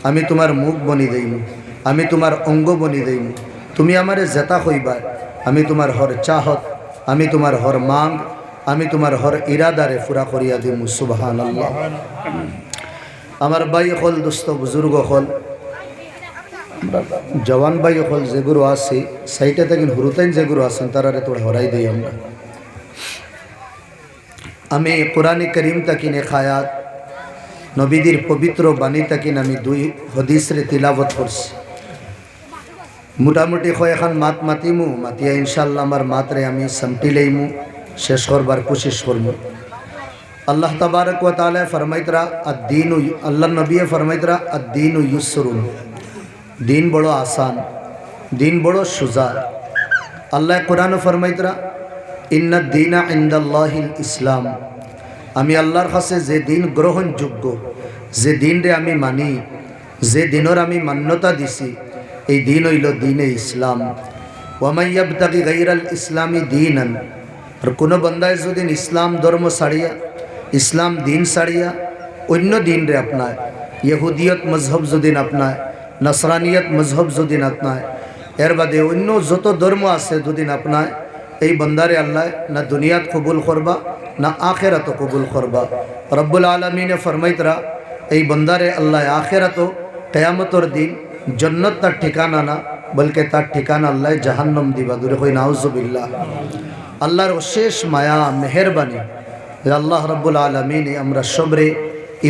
আমি তোমার মুখ বনি দেইম, আমি তোমার অঙ্গ বনি দেইম। তুমি আমারে জেতা হইবা, আমি তোমার হর চাহত, আমি তোমার হর মাং, আমি তোমার হর ইরাদারে পুরা করিয়া দিম। সুবহানাল্লাহ। আমার ভাই হল, দোস্ত বুজুর্গ হল, জওয়ান ভাই হল, যেগুলো আছে সাইটে থাকেন হুরুতাইন যেগুলো আছেন তারারে তোড়া হরাই দিই আমরা। আমি কোরআনে করিম তাকিনে খায়াত নবীদের পবিত্র বাণী তাকিন আমি 2 হাদিসরে তিলাবত করছি। মোটামুটি কয়েকখান মাত মাতিমু, মাতিয়া ইনশাল্লাহ আমার মাতরে আমি সামটি লইমু, শেষ করবার কোশিশ করবো। আল্লাহ তাবারক ওয়া তাআলা ফরমাইতরা আদ-দীন, আল্লাহ নবী ফরমাইতরা আদ-দীন ইউসরুন, দিন বড় আসান, দিন বড় সুজা। আল্লাহ কোরআন ফরমাইতরা ইন্নাদ দীনা ইনদাল্লাহিল ইসলাম, আমি আল্লাহর কাছে যে দিন গ্রহণযোগ্য, যে দিন রে আমি মানি, যে দিনের আমি মান্যতা দিছি, এই দিন হইল দিনে ইসলাম। ওয়া মান ইয়াবতাগি গায়রাল ইসলামি দীনান, আর কোনো বান্দায় যদি ইসলাম ধর্ম ছাড়িয়া, ইসলাম দিন ছাড়িয়া অন্য দিন রে আপনায়, ইহুদিয়ত মজহব যদি আপনায়, নসরানিয়ত মজহব যদি আপনায়, এর বাদে অন্য যত ধর্ম আছে যদি আপনায়, এই বন্দারে আল্লাহ না দুনিয়াত কবুল করবা না আখেরাত কবুল করবা। রব্বুল আলমিনে ফরমাইতরা এই বন্দারে আল্লাহ আখেরাত কিয়ামতর দিন জন্নত তার ঠিকানা না, বলকে তার ঠিকানা আল্লাহ জাহান্নাম দিবা। দূরে হই নাউজুবিল্লাহ। আল্লাহর অশেষ মায়া মেহেরবানি আল্লাহ রব্বুল আলমিনে আমরা সবরে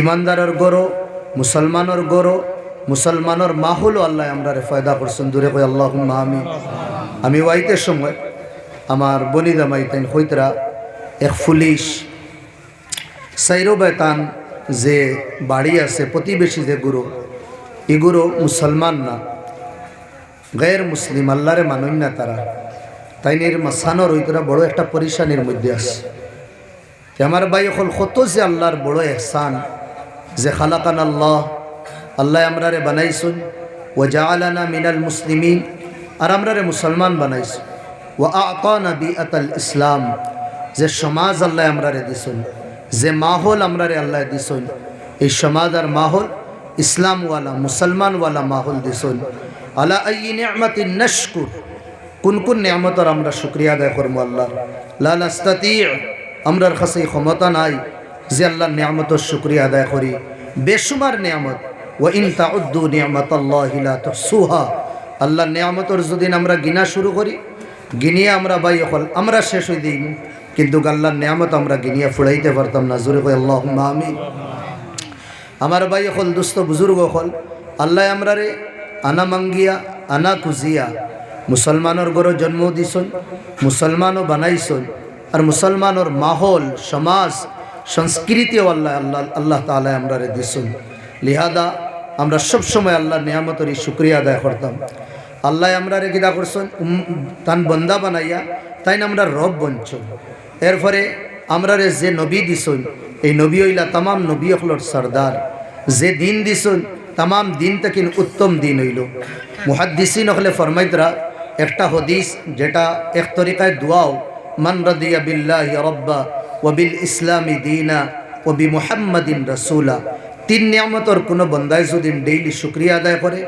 ইমানদারের গরো, মুসলমানের গরো, মুসলমানের মাহুলও আল্লাহ আমরা ফায়দা করছেন। দূরে কই আল্লাহুম্মা আমিন। আমি ওয়াইতের সময় আমার বনিদামাইতেন হইতরা এক পুলিশ সাইরো বেতান যে বাড়ি আছে প্রতিবেশী যে গুরু, এগুলো মুসলমান না, গায়ের মুসলিম, আল্লাহরে মানন না তারা, তাই নির মাসানোর হইতরা বড় একটা পরিশানির মধ্যে আছে। আমার ভাই হল কত যে আল্লাহর বড় এহসান যে খালাকান আল্লাহ, আল্লাহ আমরারে বানাইছুন, ও জাআলানা মিনাল মুসলিমিন, আর আমরারে মুসলমান বানাইছুন। ওয়া আতানা বিআতাল ইসলাম, যে সমাজ আল্লাহ আমরারে দিছুন, যে মাহৌল আমরারে আল্লাহ দিছুন, এই সমাজ আর মাহৌল ইসলামওয়ালা মুসলমানওয়ালা মাহৌল দিছুন। আলা আইয়ি নি'মাতিন নাশকুর, কোন কোন নিয়ামতের আমরা শুকরিয়া আদায় করবো আল্লাহ। লা নাস্তাতি, আমরার কাছে ক্ষমতা নাই যে আল্লাহর নিয়ামতের শুকরিয়া আদায় করি। বেশুমার নিয়ামত, ওয়া ইন তাউদ্দু নি'মাতাল্লাহি লা তুহসুহা, আল্লাহর নিয়ামতের যদি আমরা গিনা শুরু করি, গিনিয়ে আমরা ভাই হল আমরা শেষ হয়ে দিই, কিন্তু আল্লাহর নিয়ামত আমরা গিনিয়ে ফুড়াইতে পারতাম না। জোরে কই আল্লাহুম্মা আমিন। আমার ভাই হল, দুস্থ বুজুর্গ হল, আল্লাহ আমরারে আনা মাঙ্গিয়া আনা খুঁজিয়া মুসলমানের গড়ে জন্ম দিছন, মুসলমানও বানাইছন, আর মুসলমানের মাহৌল সমাজ সংস্কৃতিও আল্লাহ আল্লাহ আল্লাহ তাআলা আমরারে দিছন। লিহাদা আমরা সব সময় আল্লাহর নিয়ামতের শুকরিয়া আদায় করতাম। আল্লাহ আমরারে কিনা করছেন তান বন্দা বানাইয়া, তাই না আমরা রব বঞ্চ। এরপরে আমরারে যে নবী দিছন, এই নবী হইলা তামাম নবী হলর সর্দার। যে দিন দিছন তামাম দিন থেকে উত্তম দিন হইল। মুহাদ্দিসিন হলে ফরমাইতরা একটা হদিস যেটা এক তরিকায় দোয়াও, মান রাদিয়া বিল্লাহি রাব্বা ওয়া বিল ইসলামি দীনা ওয়া বি মুহাম্মাদিন রাসূলা, 3 নিয়ামতের কোনো বন্দায় যদি ডেইলি শুকরিয়া আদায় করে,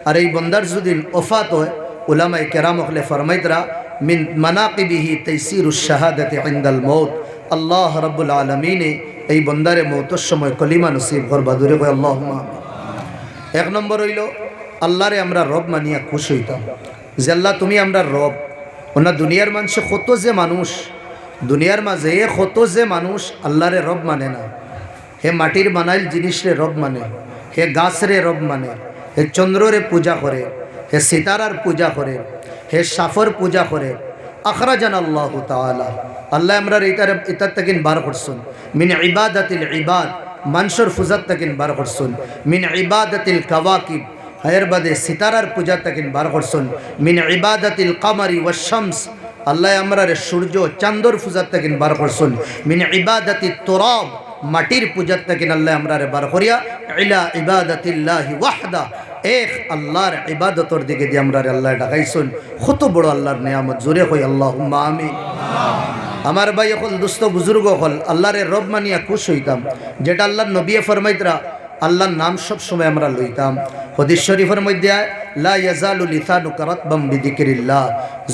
আর এই বন্দার যদি ওফাত হয়, উলামায়ে কেরাম হলে ফরমাইতরা মিন মানাকিবিহি তাইসিরুশ শাহাদাতি ইনদাল মউত, আল্লাহ রাব্বুল আলামিনে এই বন্দারে মৌতের সময় কলিমা নসিব করবা। দূরে কই আল্লাহুম্মা। 1 নম্বর হইল আল্লাহরে আমরা রব মানিয়া খুশ হইতাম যে আল্লাহ তুমি আমরা রব। ওনা দুনিয়ার মানুষে কত যে মানুষ, দুনিয়ার মাঝে কত যে মানুষ আল্লাহরে রব মানে না। হে মাটির বানাইল জিনিসরে রব মানে, হে গাছরে রব মানে, হে চন্দ্ররে পূজা করে, হে সিতারার পূজা করে, হে সাফর পূজা করে। আখরাজান আল্লাহু তাআলা, আল্লাহ আমরার এটার তাকিন বার করছেন। মিন ইবাদাতিল ইবাদ, মানুষের পূজার তাকিন বার করছেন। মিন ইবাদাতিল কাওয়াকিব, এর বাদে সিতারার পূজা তাকিন বার করছেন। মিন ইবাদাতিল কামারি ওয়াশ শামস, আল্লাহ আমরার সূর্য চাঁদর পূজার তাকিন বার করছেন। মিন ইবাদাতিত তুরাব, মাটির পূজার তাকিন আল্লাহ আমরারে বার করিয়া ইলা ইবাদাতিল্লাহি ওয়াহদা, এক আল্লাহর ইবাদতর দিকে দিয়ে আমরারে আল্লাহ ডাকাইছেন। কত বড় আল্লাহর নিয়ামত। জোরে কই আল্লাহুম্মা আমিন। আমার ভাই হল, দুস্থ বুজুর্গ হল, আল্লাহরে রব মানিয়া খুশ হইতাম। যেটা আল্লাহর নবী ফরমাইতরা আল্লাহর নাম সব সময় আমরা লইতাম। হাদিস শরীফের মধ্যে লা ইয়াজালু লিসানুকা রাতবাম বিযিকরিল্লাহ,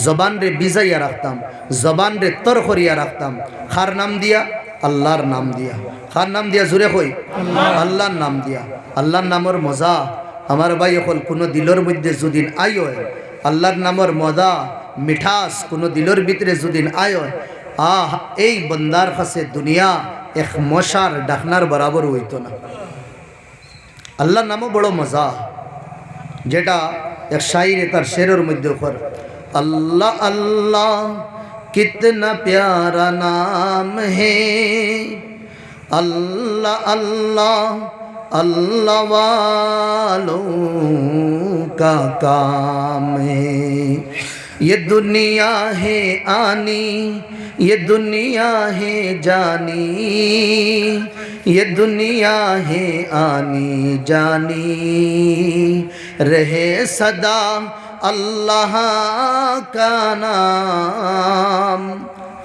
জবান রে বিজাইয়া রাখতাম, জবান রে তর করিয়া রাখতাম। কার নাম দিয়া? আল্লাহর নাম দিয়া। কার নাম দিয়া? জোরে কই, আল্লাহর নাম দিয়া। আল্লাহর নামের মজা আমার ভাই হল কোনো দিলের মধ্যে যদিন আয় আল্লাহর নামের মজা মিঠাস কোনো দিলের ভিতরে যদিন আয়, এই বন্দার কাছে দুনিয়া এক মশার ডাকনার বরাবর হইতো না। আল্লাহর নামও বড় মজা, যেটা এক শায়রে তার শেরের মধ্যে উপর আল্লাহ আল্লাহ কিতনা প্যারা নাম হে, अल्लाह अल्लाह अल्लाह वालों का काम है। ये दुनिया है आनी, ये दुनिया है जानी, ये दुनिया है आनी जानी, रहे सदा अल्लाह का नाम।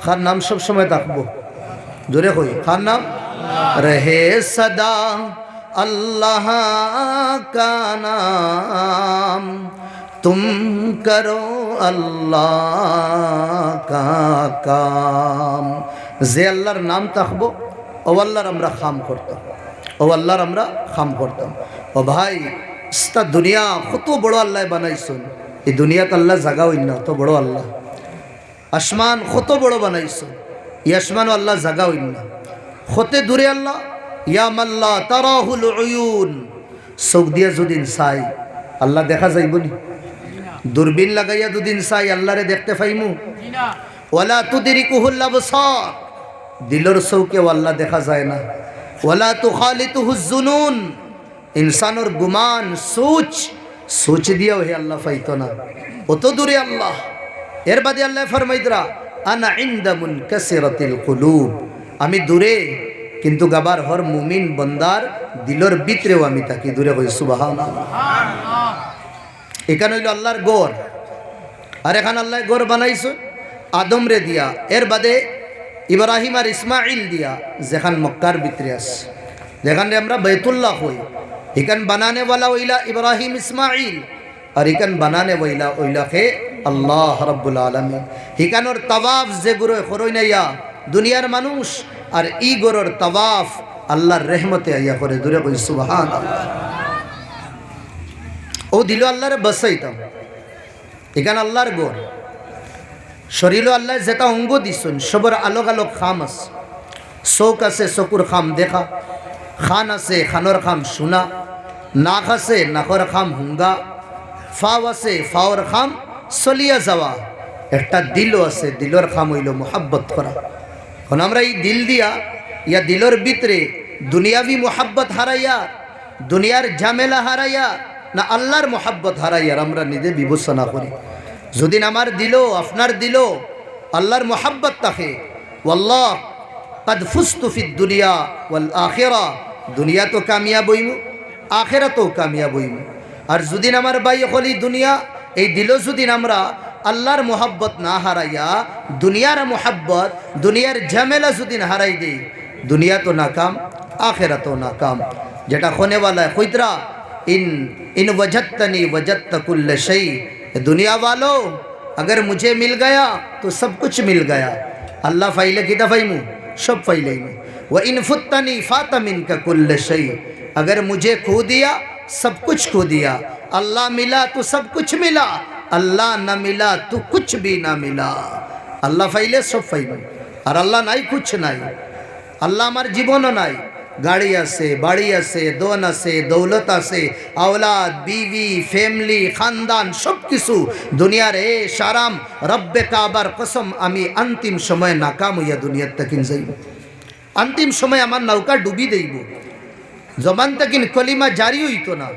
खार नाम सब समय तकबो जोरे कोई खार नाम रहे सदा अल्लाह का नाम, तुम करो अल्लाह का काम। जे अल्लाहर नाम तकबो ও আল্লাহর আমরা খাম করতাম, ও আল্লাহর আমরা খাম করতাম। ও ভাই ইস্তা দুনিয়া কত বড় আল্লাহ বানাইছেন, এই দুনিয়াতে আল্লাহ জাগা হইন না, তো বড় আল্লাহ। আসমান কত বড় বানাইছেন, এই আসমানও আল্লাহ জাগা হইন না, হতে দূরে আল্লাহ। ইয়া মাল্লা তারাহুল উয়ুন, চোখ দিয়া যদিন চাই আল্লাহ দেখা যাইব নি? দূরবীন লাগাইয়া দুদিন চাই আল্লাহরে দেখতে পাইমু? ওয়ালা তুদরিকুহুল আবসার, দিলর চৌকে আল্লাহ দেখা যায় না। ওয়ালা তুখালিতুহুজ জুনুন, ইনসানের গুমান সোচ দিয়াও হে আল্লাহ পাইতো না, অত দূরে আল্লাহ। এর বাদে আল্লাহ ফরমাইদরা আনা ইনদা মুনকাসিরাতিল কুলুব, আমি দূরে কিন্তু গাবার হর মুমিন বন্দার দিলর ভিতরেও আমি তাকে দূরে কই সুবহানাল্লাহ। এখানে হইল আল্লাহর গড়, আর এখানে আল্লাহ গড় বানাইছো আদম রে দিয়া, এর বাদে ইব্রাহিম আর ইসমাইল দিয়া, যেখান মক্কার ভিতরে আছে, যেখানে আমরা বাইতুল্লাহ হই, এখান বানানে ওয়ালা ওইলা ইব্রাহিম ইসমাইল, আর এখান বানানে ওইলা ওইলাকে আল্লাহ রাব্বুল আলামিন। এখানোর তাওয়াফ যে গুরু করই নাইয়া দুনিয়ার মানুষ, আর ই গরর তাওয়াফ আল্লাহর রহমতে আইয়া করে দূরে কই সুবহানাল্লাহ। ও দিল আল্লাহরে বসাইতাম, এখানে আল্লাহর গড়। শরীর আল্লাহ যেটা অঙ্গ দিছেন সবর আলোক আলোক খাম আছে, চোখ আছে চকুর খাম দেখা, খান আছে খানোর খাম শোনা, নাক আছে নাকর খাম হুঙ্গা, ফাও আছে ফাওর খাম চলিয়া যাওয়া, একটা দিলও আছে দিলর খাম হইল মোহাব্বত করা। এখন আমরা এই দিল দিয়া ইয়া দিলর ভিতরে দুনিয়াবি মোহাব্বত হারাইয়া, দুনিয়ার ঝামেলা হারাইয়া, না আল্লাহর মোহাব্বত হারাইয়ার আমরা নিজে বিবেচনা করি। যদি আমার দিল আপনার দিল আল্লাহর মোহাব্বত থাকে, ওয়াল্লাহ কাদ ফুস্তু ফিদ দুনিয়া ওয়াল আখিরা, দুনিয়া তো কামিয়াব হইমু, আখিরাতেও কামিয়াব হইমু। আর যদি আমার ভাই হলি দুনিয়া, এই দিল যদি আমরা আল্লাহর মোহাব্বত না হারাইয়া দুনিয়ার মোহাব্বত দুনিয়ার ঝামেলা যদি হারাই দেই, দুনিয়া তো নাকাম আখিরাতেও নাকাম। যেটা খোনেওয়ালা খুদরা इन वजदतनी वजदत कुल्ल शै, दुनिया वालों अगर मुझे मिल गया तो सब कुछ मिल गया। अल्लाह फाइले की दफ़ाइमू सब फाइले में, व इन फुत्तनी फातमिन का कुल्ल शै, अगर मुझे खो दिया सब कुछ खो दिया। अल्लाह मिला तो सब कुछ मिला, अल्लाह न मिला तो कुछ भी ना मिला। अल्लाह फाइले सब फाइले, और अल्लाह नाई कुछ नाई, अल्लाह हमार जीवन नाई। गाड़ी आसे बाड़ी आसे दोन आसे दौलत आसे औलाद बीवी फैमिली खानदान सब किसु दुनियार ए शाराम रब्बे काबार कसम आमी अंतिम समय नाकाम हইয়া दुनिया तकिन যাইব, अंतिम समय আমার নৌকা ডুবি দেইব, জবান তকিন কলিমা জারি হইতো না।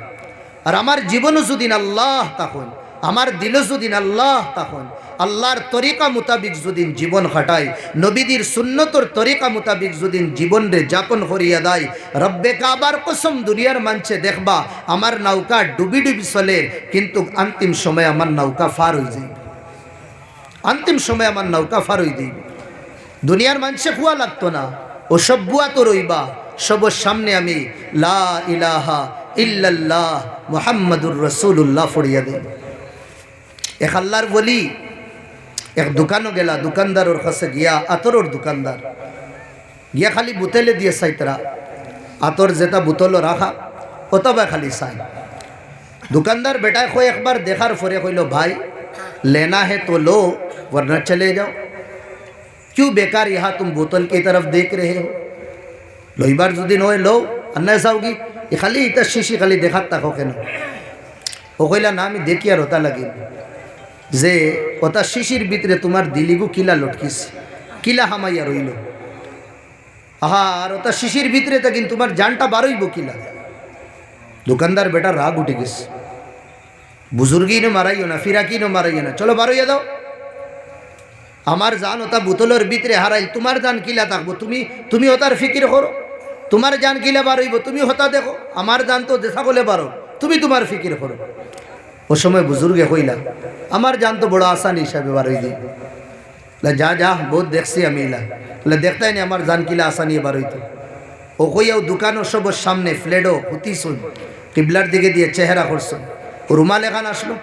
আর আমার জীবনও যদি আল্লাহ তখন, আমার দিলও যদি আল্লাহ তখন, আল্লাহর তরিকা মোতাবিক যদি জীবন খাটায়, নবীদের সুন্নতর তরিকা মোতাবিক যদি জীবন রে যাপন করিয়া দেয়, রব্বে কাবার কসম দুনিয়ার মানছে দেখবা আমার নৌকা ডুবি ডুবি চলে, কিন্তু অন্তিম সময় আমার নৌকা ফার হয়ে যাইবে, অন্তিম সময় আমার নৌকা ফার হয়ে যাইবে। দুনিয়ার মানছে খুয়া লাগতো না, ও সব বুয়া তো রইবা, সবার সামনে আমি লা ইলাহা ইল্লাল্লাহ মুহাম্মাদুর রাসূলুল্লাহ পড়িয়া দেই। এক আল্লাহর বলি এক দোকানও গেলা, দোকানদারের কাছে গিয়া, আতরের দোকানদার গিয়া খালি বুতলে দিয়ে চাইতরা, আতর যেটা বুতল রাখা অতবা খালি চাই। दुकानदार बेटा को एक बार देखार फरे कइलो भाई लेना है तो लो वरना चले जाओ, क्यों बेकार यहाँ तुम बोतल की तरफ देख रहे हो, लो बार जो दिन लो अन्ना ऐसा होगी ये खाली इतना शीशी खाली देखा तको केन ओ कइला ना मैं देखी আর ওটা লাগি যে ওটা শিশির ভিতরে তোমার দিলিগু কিলা লটকিস কিলা হামাইয়া রইল, আহা আর ওটা শিশির ভিতরে তো কিন্তু তোমার জানটা বারইব কিলা। दुकानदार बेटा राग उठे गए, बुजुर्गी ने माराइयो ना, फिराकी ने माराइयो ना, चलो बारो दाओ हमार जान होता बोतलर भीतरे हाराइल, तुम्हार जान किला थाकबो, तुम्हें होतार फिकिर करो, तुम्हार जान किला बारइब, तुम्हें होता देखो हमार जान तो देखा बोले बारो, तुम्हें तुम्हार फिकिर करो। उस समय बुजुर्गे कइला हमार जान तो बड़ा आसान हिसाब बारई दी, जा जा बहुत देखसी अमीला देखता ही नहीं हमार जान किला आसानी बारई तो ও কইয়াও দোকানও সবার সামনে ফ্লেডো হুতিছুন কিবলার দিকে দিয়ে চেহারা করছুন, রুমাল এখান আসলো,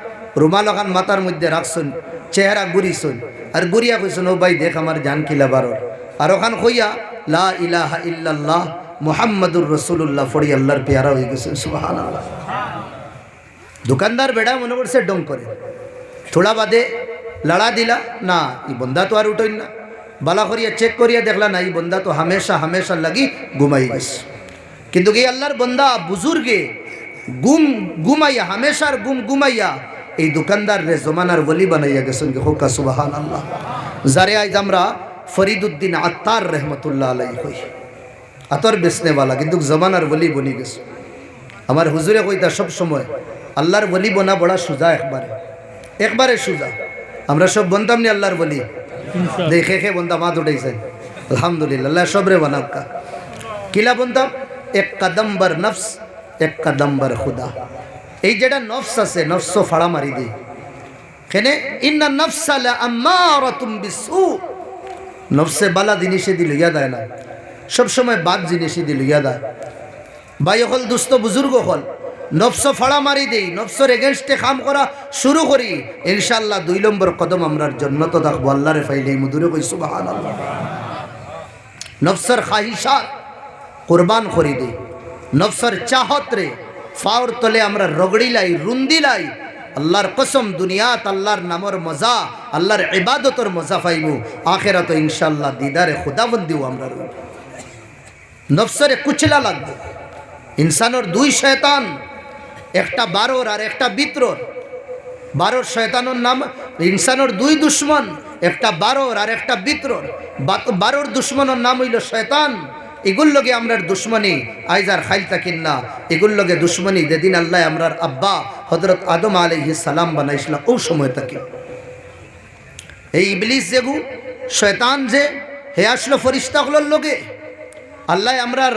রুমাল ওখান মাথার মধ্যে রাখছুন, চেহারা ঘুরিছুন আর ঘুরিয়া কইছুন ও ভাই দেখ আমার জান কিলা বারর, আর ওখান কইয়া লা ইলাহা ইল্লাল্লাহ মুহাম্মাদুর রাসূলুল্লাহ পড়ি আল্লাহর পেয়ারা হয়ে গেছে সুবহানাল্লাহ। দোকানদার বেড়া মনে করছে ডং করে, থোড়া বাদে লড়া দিলা না এই বন্দা তো আর উঠই না, बाला करिया चेक करिया देखला ना ये बंदा तो हमेशा हमेशा लगी घुमाई गई, किंतु ये अल्लाहर बंदा बुजुर्गे घुमाइया हमेशा घुमाइया ये दुकानदार रे जमानार वली बनाइया गेছেন কি হোক সুবহানাল্লাহ। जारे आज আমরা ফরিদউদ্দিন আত্তার रहमतुल्लाह আলাইহি কই আতর বেচনে वाला কিন্তু জমানার वली বনি গেছে। আমার হুজুরে কইতা সব সময় আল্লাহর वली বনা বড় সুজা, একবারে সুজা, আমরা সব বনতাম নি আল্লাহর वली देखे खे बंदा मात उठाई अल्हम्दुलिल्लाह अल्लाह शब्रे बनाब का किला बंदा एक कदम बर नफ्स एक कदम बर खुदा, ये जेड़ा नफ्स আছে नफ्सो फाड़ा मारी दे केने इन्ना नफ्स ला अम्मारातुम बिसू, नफ्से बाला जिनिसे दिल याद आय ना सब समय बात जिनिसे दिल याद आय भाई हल दोस्त बुजुर्ग हल नफ्स फाड़ा मारी देई, नफ्सर एगेंस्टे काम करा शुरू करी इंशाअल्लाह 2 नम्बर कदम আমরার জান্নাত দেখব আল্লাহরে ফাইলেই মুদুরে কই সুবহানাল্লাহ। नफ्सर ख्वाहिशात कुर्बान करी दे, नफ्सर चाहत रे फावर तले আমরা রগড়ি লাই রুন্দি লাই, আল্লাহর কসম দুনিয়াত আল্লাহর নামর মজা আল্লাহর ইবাদতর মজা পাইবো, আখিরাতে ইনশাআল্লাহ দিদারে খুদাবন্দিও আমরা রইব। নফসরে কুচলা লাগবে, ইনসানের 2 শয়তান, একটা বারোর আর একটা বিত্রর, বারোর শয়তানের নাম ইনসানের 2 দুশ্মন, একটা বারোর আর একটা বিত্রর, বারোর দুশ্মনের নাম হইল শয়তান। এগুলোর লগে আমরার দুশ্মনী আইজার খাইল তাকিন না, এগুলোর লগে দুশ্মনী যেদিন আল্লাহ আমরার আব্বা হযরত আদম আলাইহিস সালাম বানাইছিল ও সময় তাকে এই ইবলিস যেগু শয়তান যে হে আসলো ফেরেশতাগুলোর লগে, আল্লাহ আমরার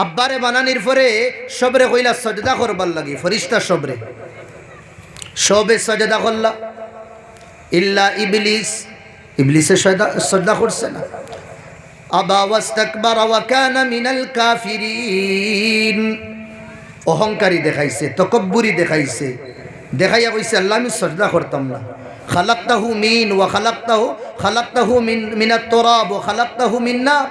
আব্বারে বানানির পরে সবরে কইলা সজদা করবার লাগি, ফেরেশতা সবরে সবে সজদা করলা ইল্লা ইবলিস, ইবলিসে সজদা করছে না, আবা ওয়াস্তাকবার ওয়া কানা মিনাল কাফিরিন, অহংকারী দেখাইছে, তকব্বুরি দেখাইছে, দেখাইয়া কইছে আল্লাহ আমি সজদা করতাম না। খালাকতাহু মিন ওয়া খালাকতাহু মিনাত তুরাব ওয়া খালাকতাহু মিন নার,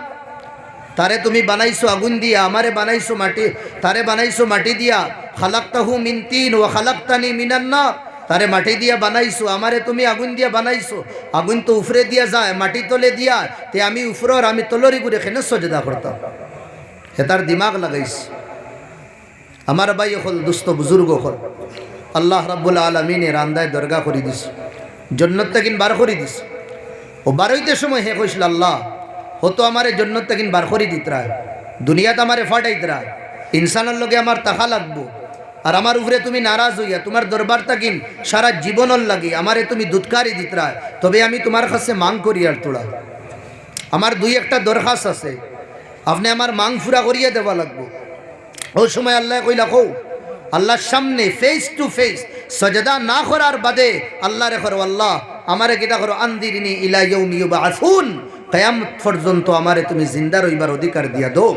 তারে তুমি বানাইছো আগুন দিয়া, আমারে বানাইছো মাটি, তারে বানাইছো মাটি দিয়া, খালাকতাহু মিন তিন ওয়া খালাকতানি মিনান নার, তারে মাটি দিয়া বানাইছো, আমারে তুমি আগুন দিয়া বানাইছো, আগুন তো উপরে দিয়া যায় মাটি তলে দিয়া, তে আমি উপরের আমি তলরি করে কেন সজদা করতাম, হেতার দিমাগ লাগাইছ। আমার ভাই হল দুস্থ বুজুর্গ হল আল্লাহ রাব্বুল আলামিনের আন্দায় দরগা করে দিস, জান্নাত থেকে বার করে দিস। ও বারইতে সময় হে কইছিল আল্লাহ হতো আমারে জান্নাত থেকে বার করে দিতরা, দুনিয়াতে আমারে ফাটাইতরা, ইনসানের লগে আমার তাহা লাগবো, আর আমার উপরে তুমি নারাজ হইয়া তোমার দরবার তাকিন সারা জীবনর লাগি আমারে তুমি দুধকারি দিতরা, তবে আমি তোমার কাছে মাং করি। আর তোরা আমার 2-1টা দরখাস্ত আছে, আপনি আমার মাং ফুরা করিয়া দেওয়া লাগবো। ওই সময় আল্লাহ কইলা কও আল্লাহর সামনে ফেস টু ফেস সজদা না করার বাদে আল্লাহ রে করো আল্লাহ আমারে কিটা করো আনদিরিনি ইলা ইয়াউমি ইউবাসুন, কিয়ামত পর্যন্ত আমারে তুমি জিন্দা রইবার অধিকার দিয়া দাও।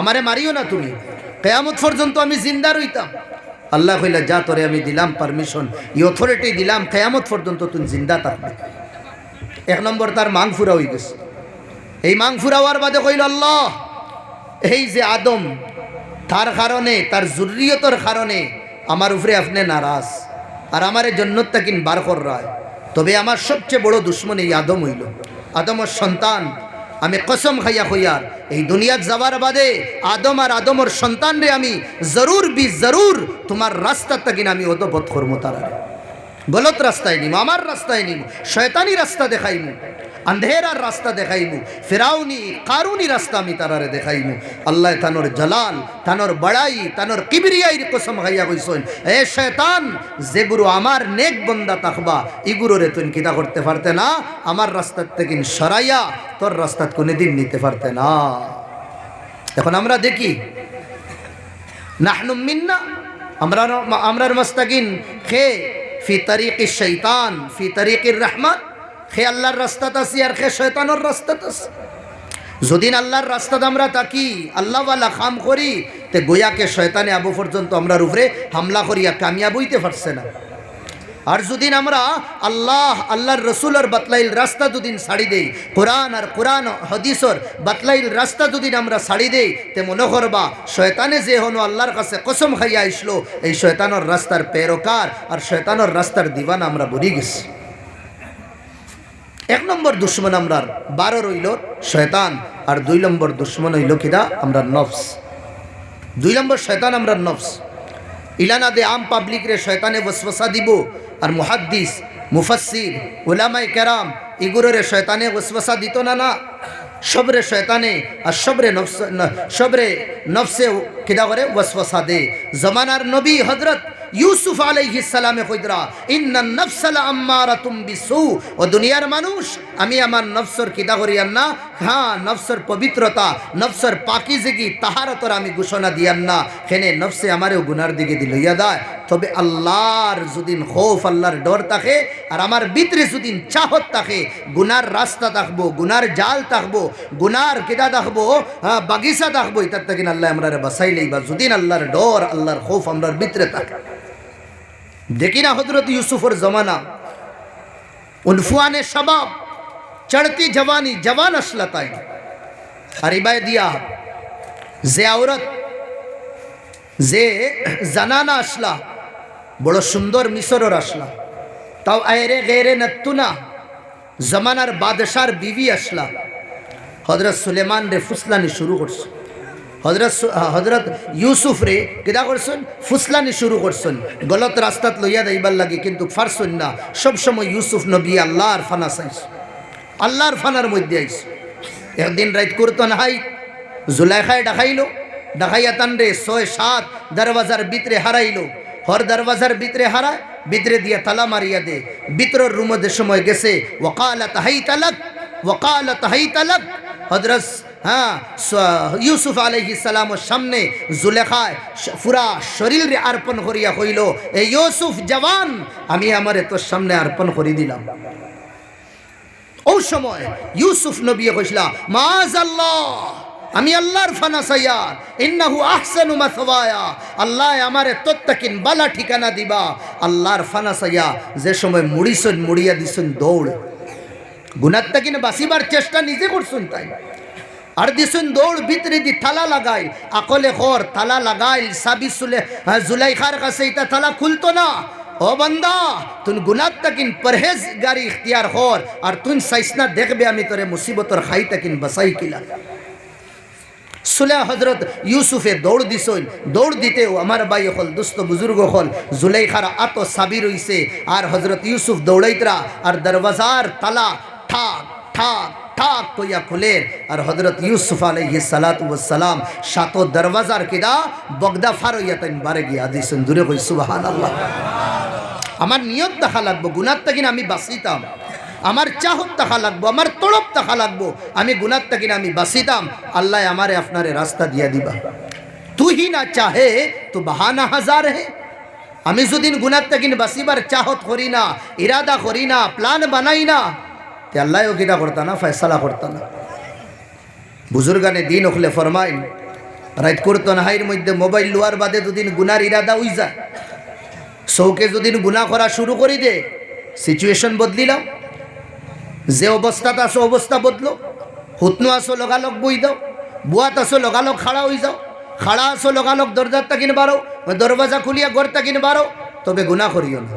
আমারে মারিও না তুমি, কিয়ামত পর্যন্ত আমি জিন্দা রইতাম। আল্লাহ কইলা যা তোরে আমি দিলাম পারমিশন, এই অথরিটি দিলাম, কিয়ামত পর্যন্ত তুই জিন্দা থাকবে। এক নম্বর তার মাং ফুরা হয়ে গেছে। এই মাং ফুরা হওয়ার বাদে কইল আল্লাহ, এই যে আদম, তার কারণে, তার জুরিয়তর কারণে আমার উপরে আপনি নারাজ, আর আমার জন্নত তাকিন বার কর রায়। তবে আমার সবচেয়ে বড় দুশ্মন এই আদম হইল, আদমর সন্তান। আমি কসম খাইয়া হইয়ার এই দুনিয়াত যাওয়ার বাদে আদম আর আদমর সন্তান রে আমি জরুর বি জরুর তোমার রাস্তা তাকিন আমি অদবত করবো, তারা গলত রাস্তায় নিমু, আমার রাস্তায় নিমু, শয়তানি রাস্তা দেখাইমু, আন্ধেরার রাস্তা দেখাইমু, ফেরাউনি কারুনি রাস্তা আমি তারারে দেখাইমু। আল্লাহ তানোর জালাল, তানোর বড়াই, তানোর কিবরিয়াইর কসম খাইয়া কইছেন, এ শয়তান, যে গুরু আমার নেক বন্দা তাকবা ইগুরোরে তুই কিতা করতে পারতে না, আমার রাস্তার থেকে সরাইয়া তোর রাস্তাত কোনোদিন নিতে পারতে না। এখন আমরা দেখি নাহনু মিন্না, আমরার মাস্তাকিন খে ফি তরিকি শৈতান ফি তরিকির রহমান, খে আল্লাহর রাস্তাত আছি আর খে শয়তানোর রাস্তাত আছি। যদিন আল্লাহর রাস্তাতে আমরা তাকি আল্লাহওয়ালা কাম করি, তে গোয়াকে শয়তানে আবু পর্যন্ত আমরার উপরে হামলা করিয়া কামিয়াব হইতে পারছে না। আর যদিন আমরা আল্লাহর রসুলের বাতলাইল রাস্তা দুদিন ছাড়ি দেই, কোরআন আর কোরআন হদিসর বাতলাইল রাস্তা দুদিন আমরা ছাড়ি দেই, তে মনে করবা শয়তানে যে হনো আল্লাহর কাছে কসম খাইয়া আইসলো, এই শয়তানোর রাস্তার পেরোকার আর শয়তানোর রাস্তার দিবানা আমরা বলি গেছি। এক নম্বর দুশ্মন আমরার 12 রইল শয়তান, আর 2 নম্বর দুশ্মন হইল কিনা আমরা নফস। 2 নম্বর শয়তান আমরা নফস। ইলানা দে আম পাবলিক রে শয়তানে ওয়াসওয়াসা দিব, আর মুহাদ্দিস মুফাসসির উলামায়ে কেরাম ইগুরে শয়তানে ওয়াসওয়াসা দিত না, সবরে শয়তানে আর সবরে নফসে কিদা করে ওয়াসওয়াসা দে। জমানার নবী হযরত ইউসুফ আলাইহিস সালামে কইদরা ইন্নান নাফসালা আম্মারাতুম বিসু, ও দুনিয়ার মানুষ, আমি আমার নফসর কিদা করিয়ান না, হ্যাঁ নফসর পবিত্রতা, নফসর পাকিজগি তাহারতর আমি ঘোষণা দিয়ান না, হেনে নফসে আমারেও গুনার দিকে লইয়া দেয়। তবে আল্লাহর যদিন খৌফ, আল্লাহর ডর থাকে, আর আমার ভিতরে যদিন চাহত থাকে, গুনার রাস্তা থাকবো, গুনার জাল থাকবো, গুনার কিদা থাকবো, বাগিচা থাকবো, এটার থেকে আল্লাহ আমরা বাঁচাইলেই বা যদিন আল্লাহর ডর, আল্লাহর খৌফ আমরার ভিতরে থাকে। দেখি না হযরত ইউসুফের জমানা, উনফুয়ানে শাবাব, চড়তি জওয়ানি, জওয়ান আসলা তাই। আর ইবাই দিয়া যে আওরত, যে জানানা আসলা, বড় সুন্দর মিশরের আসলা, তাও আয়রে গেরে নতুনা জমানার বাদশার বিবি আসলা, হযরত সুলেমান রে ফুসলানি শুরু করছে। হযরত ইউসুফ রে কিদা করছেন, ফুসলানি শুরু করছেন, গলত রাস্তাত লইয়া যাইবার লাগে, কিন্তু পারছেন না। সবসময় ইউসুফ নবী আল্লাহর ফানা চাইছে, আল্লাহর ফানার মধ্যে আইছে। একদিন রাইত করতো না, হাই জুলাইখায় ডাকাইলো, ডাকাইয়া তান রে 6-7 দরওয়াজার ভিতরে হারাইলো। হর দরওয়াজার ভিতরে হারায়, ভিতরে দিয়া তালা মারিয়া দে। ভিতরের রুমে সময় গেছে, ওয়াকালাত হাইতালাক, ওয়াকালাত হাইতালাক। হযরত ইউসুফ আলাইহিস সালামের সামনে জুলেখায় পুরা শরীর রে অর্পণ করিয়া কইল, এ ইউসুফ জওয়ান, আমি আমারে তোর সামনে অর্পণ করে দিলাম। ওই সময় ইউসুফ নবী কইলা, মাআযাল্লাহ, আমি আল্লাহর ফানা চাইয়া, ইন্নাহু আহসানু মাসওয়ায়া, আল্লাহ আমারে তত্তাকিন বালা ঠিকানা দিবা। আল্লাহর ফানা চাইয়া যে সময় মুড়িছেন, মুড়িয়া দিছেন দৌড়, গুনার তাকিন বাঁচিবার চেষ্টা নিজে করছেন তাই, আর দিছেন দৌড়, ভিতরে দি তালা লাগাই, আকলে খর তালা লাগাইল, সাবি জুলাইখার কাছে এটা তালা খুলতো না। ও বান্দা, তুই গুনার তাকিন পরহেজগারি ইখতিয়ার হর, আর তুই সাইসনা দেখবে আমি তোরে মুসিবতর খাই তাকিন বাসাই কিলা। সুলে হযরত ইউসুফে দৌড় দিছেন, দৌড় দিতেও আমার ভাই হল, দুস্থ বুজুর্গ হল, জুলাইখার আত সাবির হইছে, আর হযরত ইউসুফ দৌড়াইতরা, আর দরওয়াজার তালা ঠাক ঠাক ঠাক কইয়া খুলে, আর হযরত ইউসুফ আলাইহিস সালাতু ওয়াস সালাম সাত দরওয়াজার কিদা বগদা ফারইয়া তাইন বারে গিয়া দিছেন। দূরে কই সুবহানাল্লাহ। আমার নিয়ত দেখা লাগবো, গুনার তাকিন আমি বাঁচিতাম, আমার চাহত দেখা লাগবো, আমার তড়প দেখা লাগবো, আমি গুনার তাকিন আমি বাঁচিতাম। আল্লাহ আমারে আপনারে রাস্তা দিয়া দিবা। তুই হি না চাহে তো বাহানা হাজার হে। আমি যদিন গুনার তাকিন বাঁচিবার চাহত করি না, ইরাদা করি না, প্ল্যান বানাই না, তে আল্লাহও কিনা করতা না, ফয়সালা করতা না। বুজুর্গানে দিন ওখলে ফরমাইন, রাইত করতো নাহাইয়ের মধ্যে মোবাইল লোয়ার বাদে দুদিন গুনার ইরাদা হই যায়, চৌকে যদিন গুনাহ করা শুরু করি দে, সিচুয়েশন বদলিলাম, যে অবস্থাত আসো অবস্থা বদলো, হুতনো আসো লগালগ বই দাও, বুয়াত আসো লগালগ খাড়া হয়ে যাও, খাড়া আসো লগালগ দরজার তাকিন বারো, দরওয়াজা খুলিয়া ঘর তাকিন বারো, তবে গুনাহ করিও না।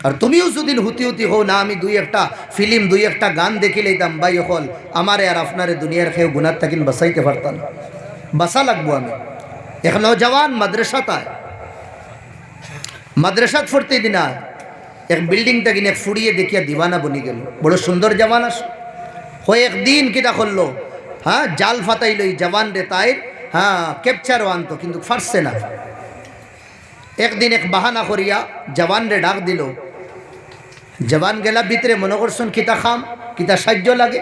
আর তুমিও যদি হুতি হুতি হও না, আমি দুই একটা ফিল্ম দুই একটা গান দেখি লইতাম, ভাই হল আমারে আর আপনারে দুনিয়ার খেয়ে গুনার তাকিন বাঁচাইতে পারতাম, বাঁচা লাগবো আমি। এক নৌজওয়ান মাদ্রাসাত আয়, মাদ্রাসাত পড়তে দিন আয়, এক বিল্ডিং তাকিন এক ফুড়িয়ে দেখিয়া দিওয়ানা বনি গেল, বড় সুন্দর জওয়ান আস হয়ে একদিন কিটা করলো, হ্যাঁ জাল ফাতাইল এই জওয়ান রে তাই, হ্যাঁ ক্যাপচারও আনতো কিন্তু ফারছে না। একদিন এক বাহানা করিয়া জওয়ান রে ডাক দিল, জওয়ান গেলা ভিতরে, মনে করছেন কিতা খাম কিতা সাহায্য লাগে,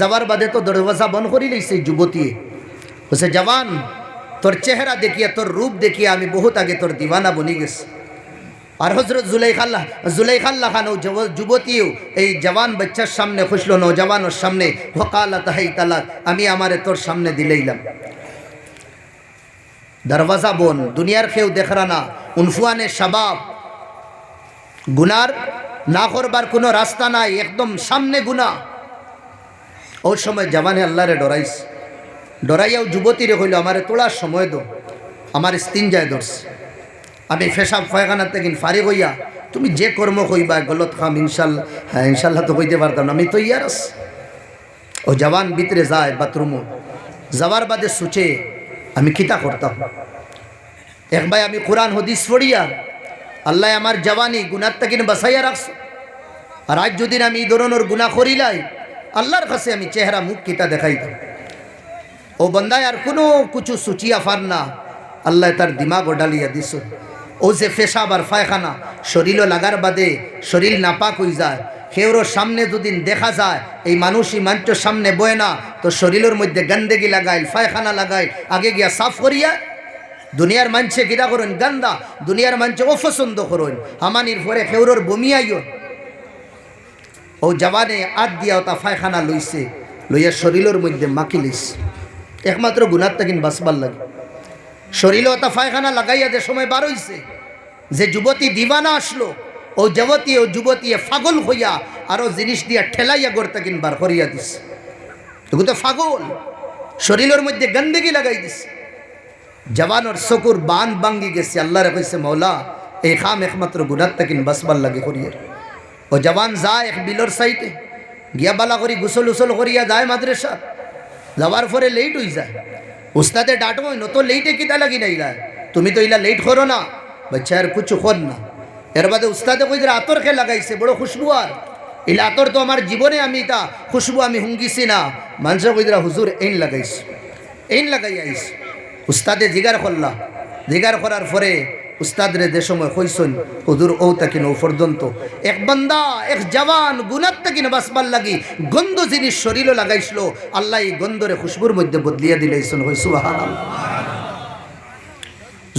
যাওয়ার বাদে তো দরওয়াজা বন্ধ করি লইছে যুবতী, বলছে জওয়ান তোর চেহারা দেখিয়া তোর রূপ দেখিয়া আমি বহুত আগে তোর দিওয়ানা বনি গেছি। আর হজরত জুলাইখাল্লাহ খান ও যুবতীও এই জওয়ান বাচ্চার সামনে খুশলো, নৌজওয়ানোর সামনে, ওয়াকালাত হাই তালাক, আমি আমারে তোর সামনে দিলেইলাম, দরওয়াজা বন, দুনিয়ার কেউ দেখরা না, উনফুয়ানে শাবাব, গুনার না করবার কোনো রাস্তা নাই, একদম সামনে গুনাহ। ওই সময় জওয়ানে আল্লাহরে ডরাইস, ডরাইয়াও যুবতীরে হইল আমারে তোলার সময় দো, আমার স্তিন যায় ধরছে, আমি ফেসাব ফয়খানার থেকে ফারিগ হইয়া তুমি যে কর্ম কইবা গলত খাম ইনশাল্লাহ, হ্যাঁ ইনশাল্লাহ তো কইতে পারতাম না, আমি তো ইয়ার আস। ও জওয়ান ভিতরে যায় বাথরুমও, যাওয়ার বাদে সুচে আমি কিতা করতাম। এক ভাই আমি কোরআন হদিস পড়িয়া আল্লাহ আমার জওয়ানি গুনার তাকিন বাসাইয়া রাখছো, আর আজ যদি আমি এই ধরনের গুনাহ করিলাই আল্লাহর কাছে আমি চেহারা মুখ কিতা দেখাইতাম। ও বন্দায় আর কোনো কিছু সুচিয়া ফার না, আল্লাহ তার দিমাগ ডালিয়া দিস। ও যে পেশাব আর পায়খানা শরীরও লাগার বাদে শরীর নাপাক হয়ে যায়, কেউর সামনে দুদিন দেখা যায় এই মানুষই মানুষের সামনে বয় না, তো শরীরের মধ্যে গন্দেগি লাগাইল, পায়খানা লাগাইল, আগে গিয়া সাফ করিয়া দুনিয়ার মানুষে গিরা করেন গান্দা, দুনিয়ার মানুষে অপছন্দ করেন, হামানির পরে কেউর বমিয়াইও। ও জওয়ানে আদ দিয়া তা পায়খানা লইছে, লইয়া শরীরের মধ্যে মাকি লিস, একমাত্র গুনার তাকিন বাঁচবার লাগে। শরীরে তা পায়খানা লাগাইয়া যে সময় বার হইছে, যে যুবতী দিবানা আসলো, ও যুবতী ফাগল হইয়া আরো জিনিস দিয়া ঠেলাইয়া গড় তাকিন বার করিয়া দিস, এগুলো তো ফাগল, শরীরের মধ্যে গন্দেগি লাগাই দিস। জওয়ানোর চকুর বান ভাঙ্গি গেছে, আল্লাহরে কইছে মৌলা এই খাম একমাত্র গুনার তাকিন বাঁচবার লাগে করিয়া। ও জওয়ান যায় এক বিলর সাইডে গিয়া বালা করি গুসল উসল করিয়া যায় মাদ্রাসা, যাওয়ার পরে লেট হয়ে যায়, উস্তাদে ডাঁটো নত লেটে কিতা লাগি না ইলা, তুমি তো ইলা লেট করো না, বাচ্চা আর কিছু কর না। এর বাদে উস্তাদে কই আতর খে লাগাইছে বড় খুশবু, আর ইলা আতর তো আমার জীবনে আমি তা খুশবু আমি হুঙ্গিছি না, মানুষ কই হুজুর এইন লাগাইছে, এইন লাগাই আইস। উস্তাদে জিগার করলা, জিগার করার পরে উস্তাদরে যে সময় কইসন হুজুর ও তাকিন ও পর্যন্ত এক বান্দা এক জওয়ান গুনার তাকিন বাঁচবার লাগি গন্ধ জিনিস শরীরও লাগাইছিল, আল্লাহ এই গন্ধরে খুশবুর মধ্যে বদলিয়া দিলেইছেন, হই সুবহানাল্লাহ।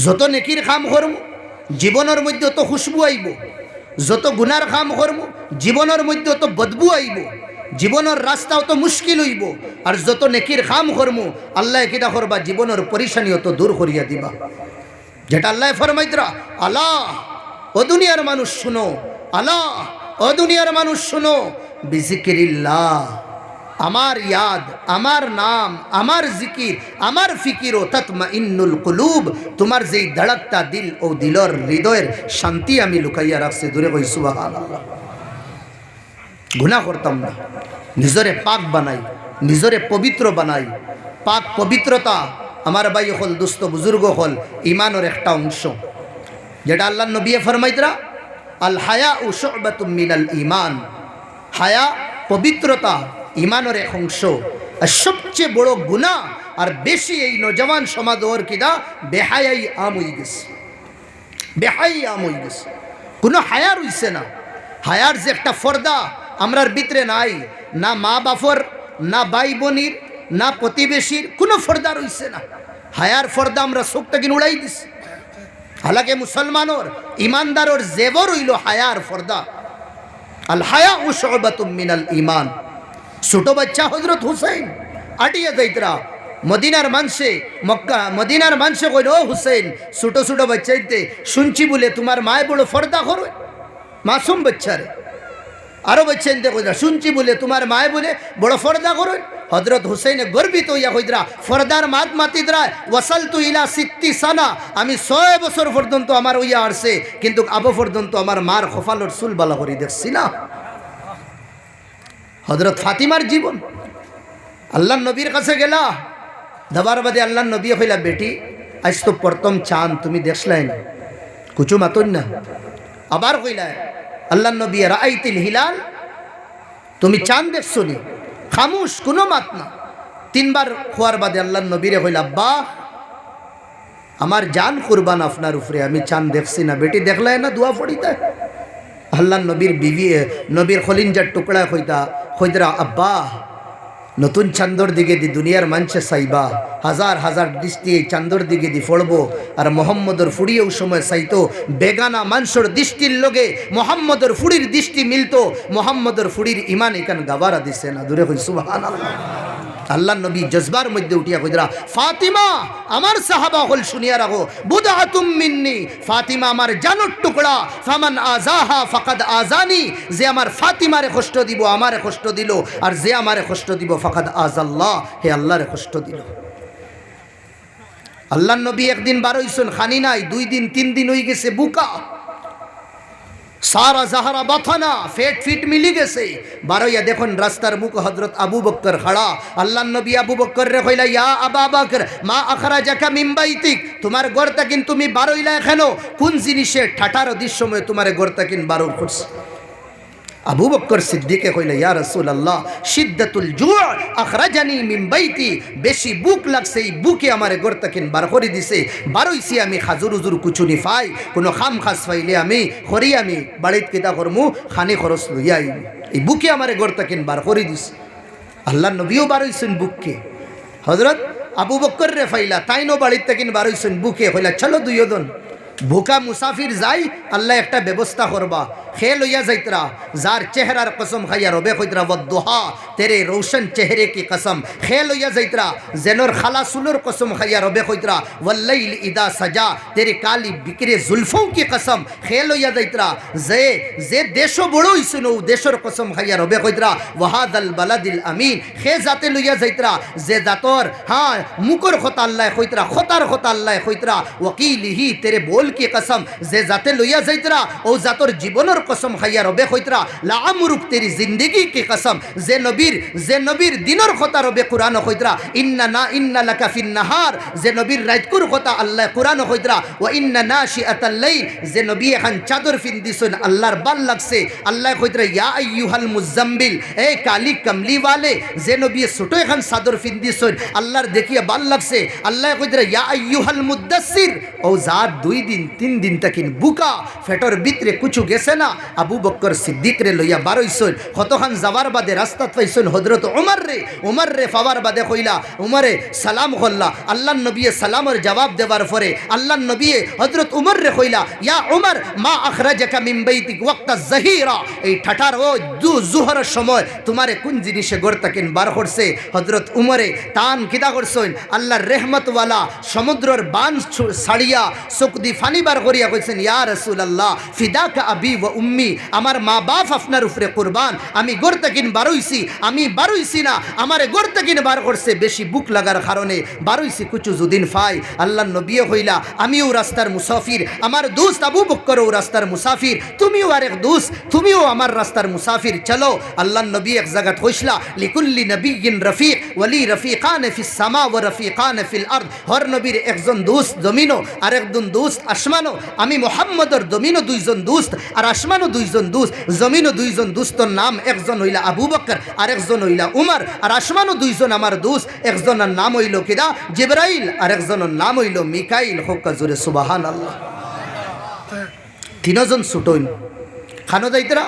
যত নেকির কাম করম জীবনের মধ্যে তো খুশবু আইব, যত গুনার কাম করম জীবনের মধ্যে তো বদবু আইব, জীবনের রাস্তাও তো মুশকিল হইব। আর যত নেকির কাম করম আল্লাহ কিটা করবা জীবনের পরিশানিও তো দূর করিয়া দিবা, যেটা আল্লাহ ফরমাইতরা আল্লাহ ও দুনিয়ার মানুষ শুনো, আল্লাহ ও দুনিয়ার মানুষ শুনো, বিজিকিরিল্লাহ আমার ইয়াদ, আমার নাম, আমার জিকির, আমার ফিকির ও তাতমাইন্নুল কুলুব, তোমার যেই ধড়কতা দিল ও দিলর হৃদয়ের শান্তি আমি লুকাইয়া রাখছি। দূরে কই সুবহানাল্লাহ। গুনাহ করতাম না, নিজরে পাক বানাই, নিজরে পবিত্র বানাই। পাক পবিত্রতা আমার ভাই হল দুস্থ বুজুর্গ হল ইমানের একটা অংশ, যেটা আল্লাহ নবী ফরমাইতরা আল হায়া উ শুবাতুম মিনাল ঈমান, হায়া পবিত্রতা ইমানের এক অংশ। আর সবচেয়ে বড় গুনাহ আর বেশি এই নওজওয়ান সমাজ ওর কিনা বেহায়াই আম হয়ে গেছে, বেহাই আম হয়ে গেছে, কোনো হায়া রইছে না। হায়ার যে একটা ফর্দা আমরার ভিতরে নাই, না মা বাপর, না ভাই বোনির, না প্রতিবেশীর, কোনো ফর্দা রইছে না। হায়ার ফর্দা আমরা চোখটা কিনে উড়াই দিছি। হালাকে মুসলমানোর ইমানদারোর জেবর হইল হায়ার ফর্দা। আল হায়া উ শুবাতুম মিনাল ঈমান। ছোট বাচ্চা হযরত হুসাইন আটিয়া যাইতরা মদিনার মানুষে মক্কা মদিনার মানুষে কইল ও হুসেন ছোটো ছোটো বাচ্চাইতে শুনছি বলে তোমার মায় বড় ফর্দা করো মাসুম বাচ্চারে আরও বাচ্চাইতে কইরা শুনছি বলে তোমার মায় বলে বড় ফর্দা করো হজরত হুসেন গর্বিত হইয়া কইরা ফর্দার মাত মাতিদরা ওয়াসাল তু ইলা সিত্তি সানা আমি 6 বছর পর্যন্ত আমার হইয়া আসছে কিন্তু আবু পর্যন্ত আমার মার খফালর চুল বালা করি দেখছি না। হজরত ফাতিমার জীবন আল্লাহ নবীর কাছে গেলা দবার বাদে আল্লাহ নবী কইলা বেটি আজ তো প্রথম চাঁদ তুমি দেখলাই না কুচু মাতন না আবার কইলা আল্লাহ নবী রাআইতিল হিলাল তুমি চাঁদ দেখছো নি খামুশ কোনো মাত না। 3 বার খোয়ার বাদে আল্লাহ নবীরে কইলা আব্বা আমার জান কুরবান আপনার উপরে আমি চাঁদ দেখছি না বেটি দেখলাই না দোয়া পড়িতে আল্লাহ নবীর বিবি নবীর খলিঞ্জার টুকরা কইদরা আব্বা নতুন চান্দর দিকে দি দুনিয়ার মানুষে চাইবা হাজার হাজার দৃষ্টি এই চান্দর দিকে দি ফড়বো আর মোহাম্মদর ফুড়িও সময় চাইতো বেগানা মানুষের দৃষ্টির লগে মোহাম্মদর ফুড়ির দৃষ্টি মিলতো মোহাম্মদর ফুড়ির ইমান এখান গাবারা দিছে না দূরে কই সুবহানাল্লাহ। আল্লাহ নবী জজবার মধ্যে উঠিয়া কইরা ফাতিমা আমার সাহাবা হল শুনিয়া রাখো বুদআতুম মিন্নি ফাতিমা আমার জানের টুকরা ফামান আযাহা ফাকাদ আযানি যে আমার ফাতিমারে কষ্ট দিব আমারে কষ্ট দিল আর যে আমারে কষ্ট দিব ফাকাদ আযাল্লাহ হে আল্লাহরে কষ্ট দিল। আল্লাহ নবী একদিন বার হইছেন খানি নাই 2 দিন 3 দিন হয়ে গেছে বুকা সারা জাহারা বাথানা ফেট ফিট মিলি গেছে বারোয়া দেখুন রাস্তার মুখ হজরত আবু বকর খাড়া আল্লাহ নবী আবু বকর রে কইলা ইয়া আবা বকর মা আখরাজাকা মিন বাইতিক তোমার ঘরটা কিন তুমি বারোইলা কেন কোন জিনিসে ঠাটার দৃশ্যময় তোমার ঘরটা কিন বারো করছে। আবু বকর সিদ্দিকে কইলা ইয়া রাসূলুল্লাহ শিদ্দাতুল জু' আখরাজানি মিন বাইতি বেশি বুক লাগছে এই বুকে আমারে ঘরটা কিন বার করে দিছে বারোইছি আমি খাজুর উজুর কুচুনি ফাই কোনো খাম খাস ফাইলে আমি খরি আমি বাড়িত কিতা করমু খানি খরচ লইয়াই এই বুকে আমারে ঘরটা কিন বার করে দিছে। আল্লাহ নবীও বারোইছেন বুককে হযরত আবু বকর রে ফাইলা তাইনো বাড়িতে কিন বারোইছেন বুকে কইলা চলো দুইজন ভুকা মুসাফির যাই আল্লাহ একটা ব্যবস্থা করবা খে লইয়া যাইতরা যার চেহারার কসম খাইয়া রবে কইতরা বদুহা তেরে রোশন চেহারে কি কসম খে লইয়া যাইতরা জেনর খালা সুলুর কসম খাইয়া রবে কইতরা ওয়াল্লাইল ইদা সাজা তেরে কালি বিকরে জুলফোं কি কসম খে লইয়া যাইতরা যে দেশ বড় হইছনো দেশর কসম খাইয়া রবে কইতরা ওয়াহাদাল বালাদিল আমিন খে জাতে লইয়া যাইতরা যে জাতর হ্যাঁ মুকর খতা আল্লাহ কইতরা খতার খতা আল্লাহ কইতরা ওয়াকিলিহি তেরে बोल की कसम जे जाते लइया जाइतरा ओ जातर जीवनर कसम खाइया रबे खइतरा ला अमरुक तेरी जिंदगी की कसम जे नबीर दिनर खता रबे कुरान खइतरा इन्ना लका फिन नहार जे नबीर रातकुर खता अल्लाह कुरान खइतरा व इन्ना नाशिअतल लैल जे नबी खान चादर फिन दिसन अल्लाहर बाल लगसे अल्लाह खइतरा या अय्युहल मुजम्मिल ए काली कमली वाले जे नबी सुटो खान चादर फिन दिसन अल्लाहर देखिए बाल लगसे अल्लाह खइतरा या अय्युहल मुद्दस्सिर ओ जात 2 दिन 3 दिन तकिन बुका फेटर ভিতরে কিছু গেছে না আবু বকর সিদ্দিক রে লইয়া বারইছন কতখান যাবার বাদে রাস্তাত পাইছন হযরত উমর রে পাওয়ার বাদে কইলা উমরে সালাম করলা আল্লাহর নবী সালামের জবাব দেবার পরে আল্লাহর নবী হযরত উমর রে কইলা ইয়া উমর মা আখরাজাকা মিন বাইতিক ওয়াক্ত আয-যাহিরা এই ঠাটার ও জুহরের সময় তোমারে কোন জিনিসে ঘর তাকিন বার করছে হযরত উমরে তান কিদা করছন আল্লাহর রহমত ওয়ালা সমুদ্রের বান ছাড়িয়া সুকদি ফানি বার করিয়া কইছেন ইয়া রাসূলুল্লাহ ফিদাকা আবি ওয়া উম্মি আমার মা বাপ আপনার উপরে কুরবান আমি ঘর তাকিন বারইছি আমি বারইছি না আমারে ঘর তাকিন বার করছে বেশি বুক লাগার কারণে বারইছি কিছু যদিন ফাই আল্লাহর নবী কইলা আমিও রাস্তার মুসাফির আমার দোস্ত আবু বকরও রাস্তার মুসাফির তুমিও আরেক দোস্ত তুমিও আমার রাস্তার মুসাফির চলো আল্লাহর নবী এক জায়গাত কইলা লিকুল্লি নবিয়্যিন রফিক ওয়ালি রফিকান ফিস সামা ওয়া রফিকান ফিল আরদ হর নবীর একজন দোস্ত জমিনও আরেকজন দোস্ত আসমানও আমি মুহাম্মদর জমিনও দুইজন দোস্ত আর আসমানও দুইজন দোস্ত জমিনও দুইজন দোস্তর নাম একজন হইলা আবু বকর আর একজন হইলা উমর আর আসমানও দুইজন আমার দোস্ত একজনের নাম হইল কিদা জিবরাইল আর একজনের নাম হইল মিকাইল হোক জোরে সুবহানাল্লাহ তিনজন ছুটইন খানো যাইতরা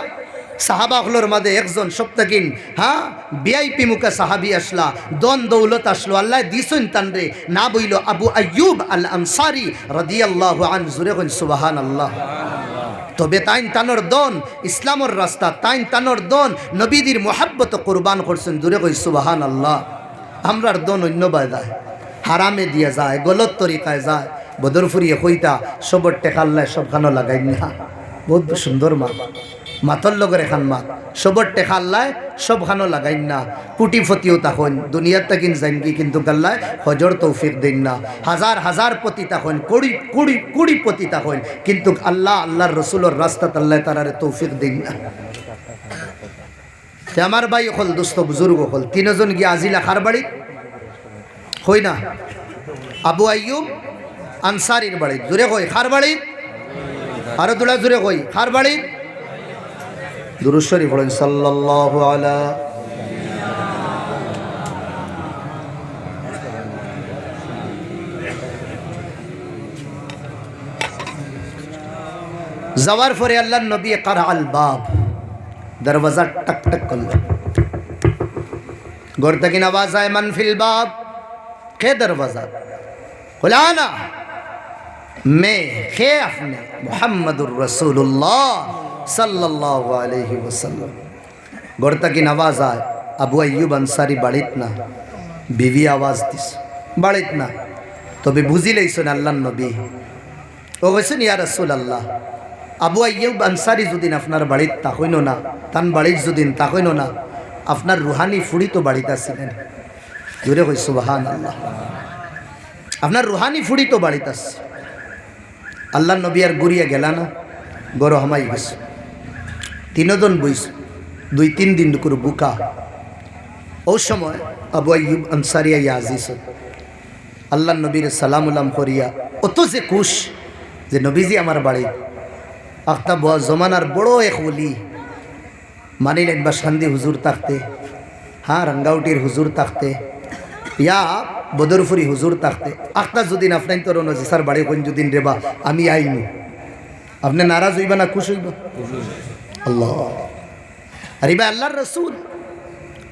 সাহাবা হলোর মাঝে একজন সপ্তাকিন হ্যাঁ ভিআইপি মুকা সাহাবি আসলা দন দৌলত আসলো আল্লাহ দিছেন তানরে না বইল আবু আইয়ুব আল আনসারি রাদিয়াল্লাহু আনহু জোরে কইন সুবহানাল্লাহ তবে তাইন তানোর দন ইসলামের রাস্তা তাইন তানোর দন নবীদের মোহাব্বত কুরবান করছেন জোরে কই সুবহানাল্লাহ আমরার দন অন্য বায় যায়, হারামে দিয়ে যায়, গলত তরিকায় যায়। বদর ফুরিয়ে কইতা সবর টেকাল্লায় সবখানো লাগাই না। বহুত সুন্দর মা, মাতর লগর এখান মা, সবর টেকাল্লায় সবখানো লাগাই না। কুটি ফতিও তখন দুনিয়ার তাকিন জানগি, কিন্তু গাল্লায় হজর তৌফিক দিন না। হাজার হাজার পতি তখন, কুড়ি কুড়ি কুড়ি পতি তখন, কিন্তু আল্লাহ আল্লাহর রসুলোর রাস্তাত আল্লাহ তারারে তৌফিক দিন না। আমার ভাই হল দোস্ত বুজুর্গ হল তিনজন গিয়ে আজিলা খার বাড়ি হই না, আবু আইয়ুব আনসারির বাড়ি, জোরে কই খার বাড়ি, আরো দুলা জোরে কই খার বাড়ি। দুরূদ শরীফ পড়েন সাল্লাল্লাহু আলা। যাওয়ার পরে আল্লাহর নবী কারা আল বাব, দরওয়াজা টক টক করল। ঘর থেকে আওয়াজ আয়, মান ফিল বাব, কে দরওয়াজা খুলানা, मैं खे अपने मुहम्मदुर रसूलुल्लाह सल्लल्लाहु अलैहि वसल्लम। ঘর থেকে আওয়াজ আয়, আবু আইয়ুব আনসারি বাড়িত না, বিবি আওয়াজ দিস বাড়িত না। তবে বুঝি লইছেন আল্লাহর নবী, ও কইছেন ইয়া রাসূলুল্লাহ, আবু আইয়ুব আনসারি যদিন আপনার বাড়িত তাকইন না, তান বাড়িত যদিন তাকইন না, আপনার রুহানি ফুড়ি তো বাড়িতে ছিলেন। জোরে কই সুবহানাল্লাহ। আপনার রুহানি ফুড়ি তো বাড়িতে আছে। আল্লাহর নবী আর গুড়িয়া গেলা না, গরো হামাই গেছে। তিনজন বইস, 2-3 দিন করে বুকা। ও সময় আবু আইয়ুব আনসারি আজিজ আল্লাহর নবীর সালাম উলাম করিয়া অত যে খুশ যে নবীজি আমার বাড়ি। আখতা জমানার বড় এক ওলি মানিলেন বা শান্তি হুজুর থাকতে, হ্যাঁ রাঙ্গাউটির হুজুর থাকতে, ইয়া বদরফুরি হুজুর থাকতে। আখতা যদিন আপনার তোর নজিসার বাড়ি কোন যদিন রেবা আমি আইনু, আপনি নারাজ হইবা না খুশ হইবা? আল্লাহ আরে ভাই আল্লাহর রসুল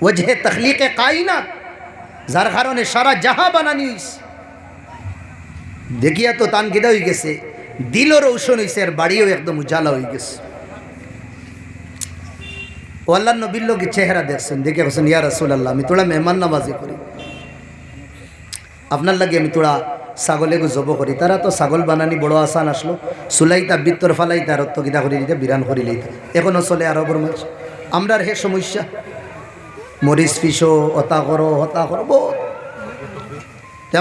ওজহে তখলিকে কায়নাত, যার কারণে সারা জাহা বানানি হইছে। দেখিয়া তো তান গিদা হয়ে গেছে, দিলও রৌশন হয়েছে, আর বাড়িও একদম উজালা হয়ে গেছে। ও আল্লাহ নবীর লোক চেহারা দেখছেন, দেখে বলছেন ইয়া রাসূলুল্লাহ, আমি তোরা মেহমান নামাজি করি, আপনার লাগে আমি তোরা ছাগলে জব করি। তারা তো ছাগল বানানি বড় আসান আসলো, সুলাইতা বিত্তর ফালাইতা রত্ত গীতা করি দিতে বিরান করি লইতা, এখনো চলে আরবর মাছ। আমরার হে সমস্যা, মরিচ পিসো হতা করো হতা করো বহুত।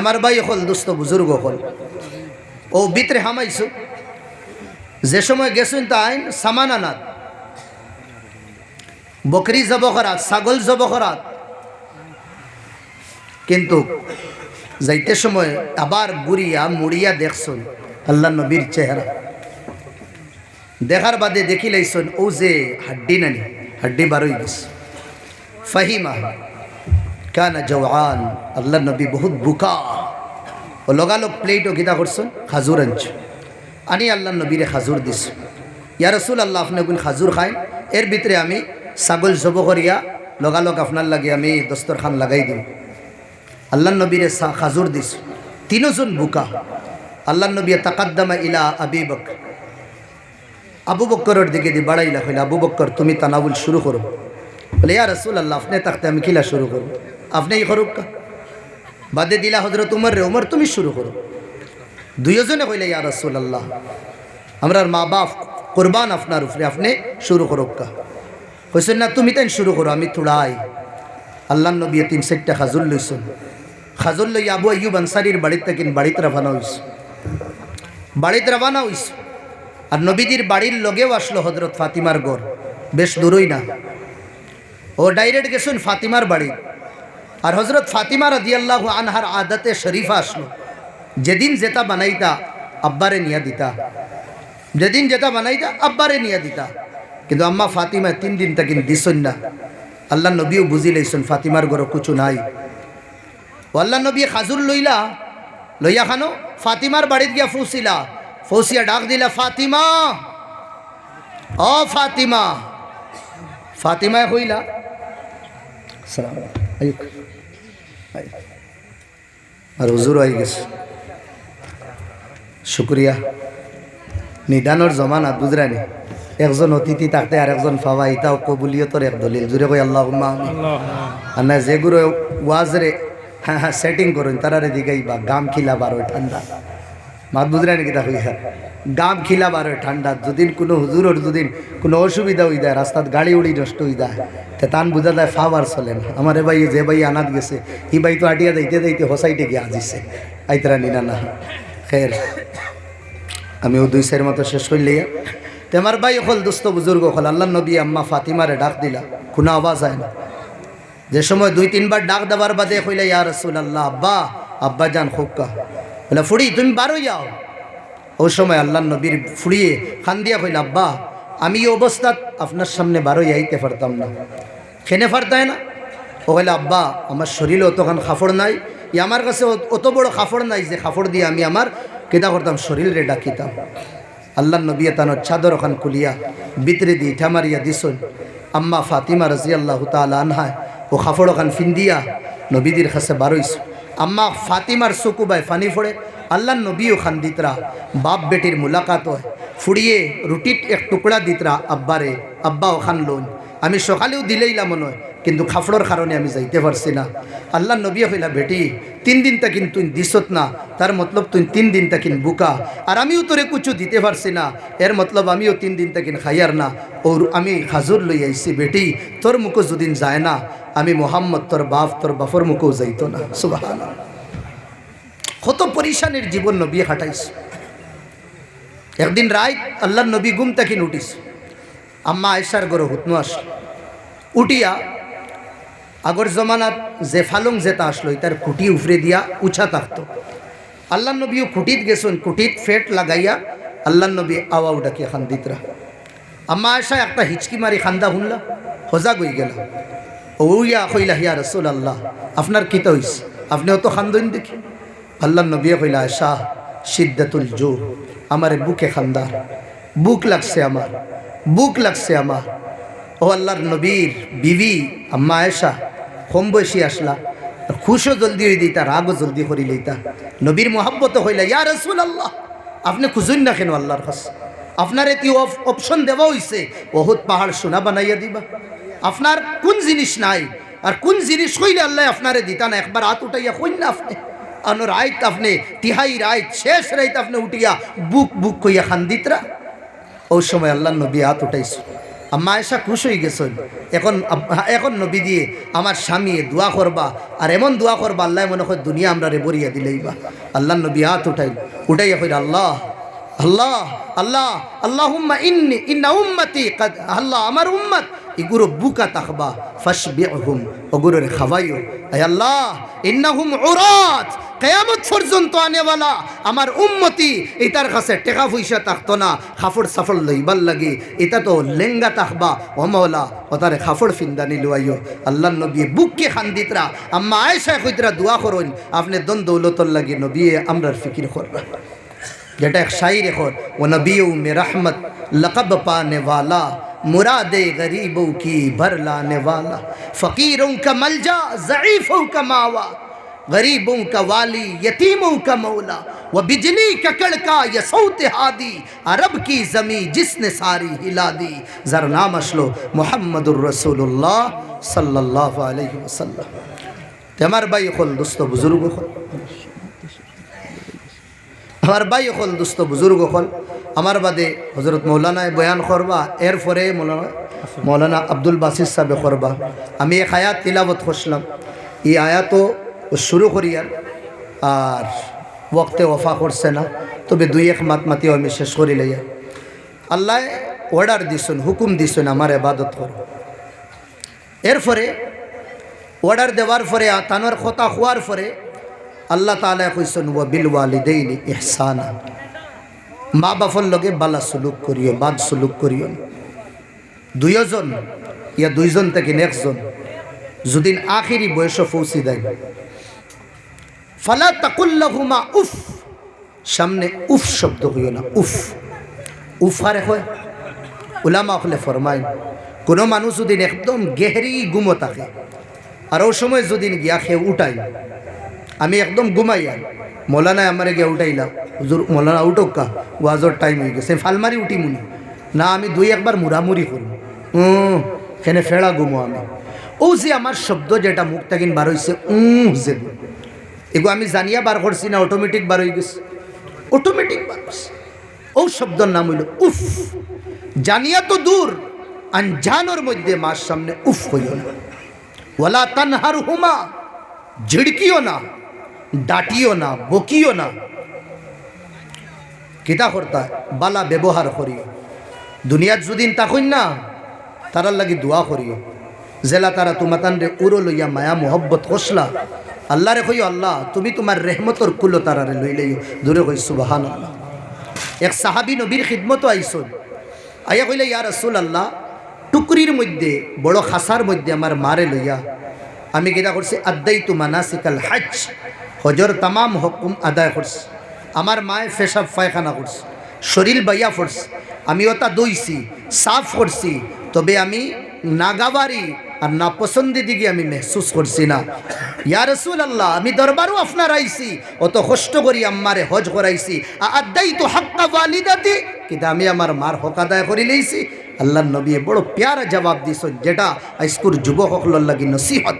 আমার ভাই হল দুস্থ বুজুর্গ হল ও ভিতরে হামাইছো, যে সময় গেছুন তা আইন সামান আনাত, বকরি জব করাত, ছাগল জব করাত, কিন্তু যাইতে সময় আবার গুড়িয়া মুড়িয়া দেখছুন আল্লাহ নবীর চেহারা। দেখার বাদে দেখি লাইছুন ও যে হাড্ডি নানি, হাড্ডি বারোই গেছে। ফাহিমা কানা জওয়ান, আল্লাহ নবী বহুত বুকা। ও লগালগ প্লেটও গীতা করছেন, খাজুর আনছ আনি আল্লাহ নবীরে খাজুর দিস। ইয়া রাসূলুল্লাহ, আপনি কোন খাজুর খায়? এর ভিতরে আমি ছাগল জব করিয়া লগালগ আপনার লাগে আমি দস্তরখান লাগাই দিই। আল্লাহ নবীরে খাজুর দিস। তিনজন বুকা। আল্লাহ নবী তাকাদ্দামা ইলা আবি বকর, আবু বকরের দিকে দিয়ে বাড়াইলা, হইলে আবু বকর তুমি তানাউল শুরু করো। বলে ইয়া রাসূলুল্লাহ, আপনি থাকতে আমি কিলা শুরু করব? আপনি এই করুক কা? বাদে দিলা হযরত উমর রে, উমর তুমি শুরু করো। দুইজনে কইলে ইয়া রাসূলুল্লাহ, আমরার মা বাপ কুরবান আপনার উপরে, আপনি শুরু করুক কা? কইছেন না তুমি তাই শুরু করো, আমি থোড়াই। আল্লাহ নবী 3-4টা খাজুর লইছেন। খাজুর লই আবু আইয়ুব আনসারির বাড়িতে কিন বাড়িতে রওনা হইছে। বাড়িতে রওনা হইছে আর নবীজির বাড়ির লগেও আসলো হযরত ফাতিমার ঘর, বেশ দূরই না। ও ডাইরেক্ট গেছেন ফাতিমার বাড়ি। আর হযরত ফাতিমা রাদিয়াল্লাহু আনহার আদতে শরীফা আসলো, যেদিন যেটা বানাইতা আব্বারে নিয়া দিতা, যেদিন যেটা বানাইতা আব্বারে নিয়া দিতা। কিন্তু আম্মা ফাতিমা 3 দিন তাকিন দিছেন না। আল্লাহ নবীও বুঝি লইছেন ফাতিমার ঘরে কিছু নাই। ও আল্লাহ নবী খাজুর লইলা, লইয়া খানো ফাতিমার বাড়িত গিয়া ফুসিলা, ফৌসিয়া ডাক দিলা, ফাতিমা ও ফাতিমা। ফাতিমায় হইলা সালাম আর হুজুর হয়ে গেছে। শুক্রিয়া, নিদানোর জমানা বুঝরানি, একজন অতিথি থাকতে আর একজন ফাওয়া, এটাও কবুলিয়তর এক দলিল। জুড়ে কই আল্লাহুম্মা আমিন। আর না যেগুলো ওয়াজরে হ্যাঁ হ্যাঁ সেটিং করুন তারারে দিগাইবা গাম খিলা বারো ঠান্ডা মাত বুঝরা নাকি তা হইয়া গাম খিলা বারো ঠান্ডা যদিন কোনো হুজুরের যদিন কোনো অসুবিধা হয়ে যায় রাস্তাত গাড়ি উড়ি নষ্ট হয়ে যায় তে তান বুঝা যায় ফাওয়ার চলে না আমার ভাই যে ভাই আনাত গেছে ই ভাই তো আটিয়া যাইতে যাইতে হোসাইটে গিয়ে আজিছে আইতরা নিনা না খের আমিও 2 সের মতো শেষ করলিয়া তে আমার ভাই হল দোস্ত বুজুর্গ হল আল্লাহ নবী আম্মা ফাতিমারে ডাক দিলা কোনো আওয়াজ হয় না যে সময় 2-3 বার ডাক দেওয়ার বাদে কইলা ইয়া রাসূলুল্লাহ আব্বা আব্বা জান খুক্কা বলে ফুড়ি তুমি বারো যাও ওই সময় আল্লাহ নবীর ফুড়িয়ে খান দিয়া কইলা আব্বা আমি এই অবস্থাত আপনার সামনে বারো যাইতে পারতাম না খেনে পারতায় না ও কইলা আব্বা আমার শরীরে অতখান খাফড় নাই আমার কাছে অত বড় খাফড় নাই যে খাফড় দিয়ে আমি আমার কেটা করতাম শরীরে ডাকিতাম আল্লাহ নবী তানোর চাদর ওখান কুলিয়া ভিতরে দিয়ে ঠামারিয়া দিছন আম্মা ফাতিমা রাদিয়াল্লাহু তাআলা আনহা ও খাফড় ওখান ফিন্দিয়া নবীদের কাছে বারোইস আম্মা ফাতিমার চকুবাই ফানি ফোড়ে আল্লাহ নবীও খান দিতরা বাপ বেটির মুলাকাত হয় ফুড়িয়ে রুটির এক টুকরা দিতরা আব্বারে আব্বা ওখান লোন আমি সকালেও দিলেইলাম মনে হয় কিন্তু খাফড়োর কারণে আমি যাইতে পারছি না আল্লাহ নবী কইলা বেটি 3 দিন তাকিন তুই দিছত না তার মতলব তুই 3 দিন তাকিন বুকা আর আমিও তোরে কিছু দিতে পারছি না এর মতলব আমিও 3 দিন তাকিন খাইয়ার না ওর আমি খাজুর লই আইছি বেটি তোর মুখো যদিন যায় না আমি মোহাম্মদ তোর বাপর মুখেও যাইতো না সুবহানাল্লাহ কত পরিশানের জীবন নবী হাঁটাইস একদিন রাত আল্লাহ নবী ঘুম তাকিন উঠিস আম্মা আয়েশার ঘরে হুতনু আস উঠিয়া আগর জমানাত যে ফালং যেটা আসলো তার খুঁটি উফরে দিয়া উঁচা থাকতো আল্লাহ নবীও খুঁটিত গেছেন খুঁটিত ফেট লাগাইয়া আল্লাহ নবী আওয়া উঠাকে খান্দিতরা আম্মা আয়েশা একটা হিচকি মারি খান্দা শুনলা সজাগ হয়ে গেল ওইয়া কইলা হিয়া রাসূলুল্লাহ আপনার কিতা হইছে আপনিও তো খান্দইন দেখি আল্লাহ নবী কইলা আয়েশা শিদ্দাতুল জু আমার বুকে খান্দার বুক লাগছে আমার ও আল্লাহর নবীর বিবি আম্মা আয়েশা কম বয়সী আসলা খুশও জলদি হয়ে দিতা রাগও জলদি করি লইতা নবীর মোহাব্বত হইলা ইয়া রাসূলুল্লাহ আপনি খুঁজুন না কেন আল্লাহর কাছে আপনার এটি অপশন দেওয়া হইছে বহুত পাহাড় সোনা বানাইয়া দিবা আপনার কোন জিনিস নাই আর কোন জিনিস কইলে আল্লাহ আপনারে দিতা না একবার হাত উঠাইয়া কইন না আপনি আনো রাইত আপনি তিহাই রাইত শেষ রাইত আপনি উঠিয়া বুক কইয়া খান্দিতরা ওই সময় আল্লাহ নবী হাত উঠাইছে আম্মা আয়েশা খুশ হয়ে গেছেন এখন নবী দিয়ে আমার স্বামী দোয়া করবা আর এমন দোয়া করবা আল্লাহ মনে হয় দুনিয়া আমরা রে বরিয়া দিলেইবা আল্লাহ নবী হাত উঠাইয়া কইরা আল্লাহ আল্লাহ আল্লাহ আল্লাহুম্মা ইন্না উম্মতি কাদ আল্লাহ আমার উম্মত ইগুরো বুকা তাকবা ফাশবিহুম ওগুরোর খাওয়াইও আয় আল্লাহ ইন্নাহুম উরাত কিয়ামত পর্যন্ত আনেওয়ালা আমার উম্মতি এটার কাছে টাকা পয়সা থাকতো না খাফড় সাফড় লইবার লাগে এটা তো লেঙ্গা তাকবা ও মাওলা ওতারে খাফড় ফিন্দানি লুয়াইও আল্লাহ নবী বুককে খান্দিতরা আম্মা আয়েশা কইতরা দোয়া করুন আপনি দন দৌলতর লাগে নবী আমরার ফিকির করবা যেটা এক শায়রে কর ও নবীও মে রহমত লকব পানে वाला मुरादे गरीबों की भर लाने वाला फ़कीरों का मलजा ज़ईफ़ों का मावा गरीबों का वाली यतीमों का मौला व बिजली का कड़का ये सौत हादी अरब की ज़मी जिसने सारी हिला दी ज़रा नाम असलो मुहम्मदुर रसूलुल्लाह सल्लल्लाहु अलैहि वसल्लम तमार भाई खोल दोस्तों बुजुर्ग खोल আমার ভাই হল দোস্ত বুজুর্গ হল আমার বাদে হজরত মৌলানায় বয়ান করবা এরপরে মৌলানা আব্দুল বাসির সাহেব করবা আমি এক আয়াত তিলাবত করছিলাম এই আয়াতও শুরু করি আর ওয়াক্তে ওফা করছে না তবে 2-1 মাতিও আমি শেষ করি লইয়া আল্লাহ অর্ডার দিছেন হুকুম দিছেন আমার ইবাদত করো এরপরে অর্ডার দেওয়ার পরে তানোর কথা হওয়ার পরে আল্লাহ তাআলা কইছেন ওয়া বিল ওয়ালিদাইনি ইহসানা মা বাপর লগে বালা সুলুক করিও বাদ সুলুক করিও দুইজন ইয়া দুইজন থেকে একজন যদি আখিরি বয়স পৌঁছে দেয় ফালা তাকুল লাহুমা উফ সামনে উফ শব্দ হইও না উফ আরে হয় উলামা হলে ফরমায় কোন মানুষ যদি একদম গেহরি ঘুম থাকে আর ওই সময় যদি গিয়া খেয়ে উঠাই আমি একদম ঘুমাই আর মৌলানায় আমার গিয়ে উঠাইলাম হুজুর মৌলানা উঠোক্কা ওয়াজর টাইম হয়ে গেছে ফালমারি উঠি মুনি না আমি 2-1 বার মুড়ামুড়ি করব এখানে ফেড়া ঘুমো আমি ও যে আমার শব্দ যেটা মুখ থেকে বার হয়েছে যে এগো আমি জানিয়া বার করছি না অটোমেটিক বার হয়ে গেছে, অটোমেটিক বার হয়েছে। ও শব্দর নাম হইল উফ। জানিয়া তো দূর, আনজানোর মধ্যে মার সামনে উফ হইও না। ওয়ালা তানহার হুমা, ঝিড়কিও না, ডাটিও না, বকিও না। কিতা করতা বালা ব্যবহার করিও। দুনিয়াত যদিন তাকইন না তারার লাগি দোয়া করিও। জেলা তারা তোমাতান রে উড়ো লইয়া মায়া মোহব্বত কসলা, আল্লাহ রে কইও আল্লাহ তুমি তোমার রেহমতর কুলো তারারে লই লইও। দূরে কই সুবহানাল্লাহ। এক সাহাবী নবীর খিদমত আইসন, আইয়া কইলে ইয়া রাসূলুল্লাহ টুকরির মধ্যে বড় খাসার মধ্যে আমার মারে লইয়া আমি কিতা করছি আদাইতু মানাসিকাল হজ, হজর তামাম হুকুম আদায় করছি। আমার মায়ে পেশাব পায়খানা করছে, শরীর বাইয়া পড়ছে, আমি ওটা দইছি সাফ করছি, তবে আমি নাগাবারি আর না পছন্দি দিকে আমি মেহসুস করছি না। ইয়া রাসূলুল্লাহ আমি দরবারও আপনার আইছি, অত কষ্ট করি আম্মারে হজ করাইছি, আদাইতু হাক্কা ওয়ালিদাতি, কিন্তু আমি আমার মার হক আদায় করি লইছি। আল্লাহর নবী বড় প্যারা জবাব দিছেন, যেটা আজকুর যুবক সকলের লাগি নসিহত।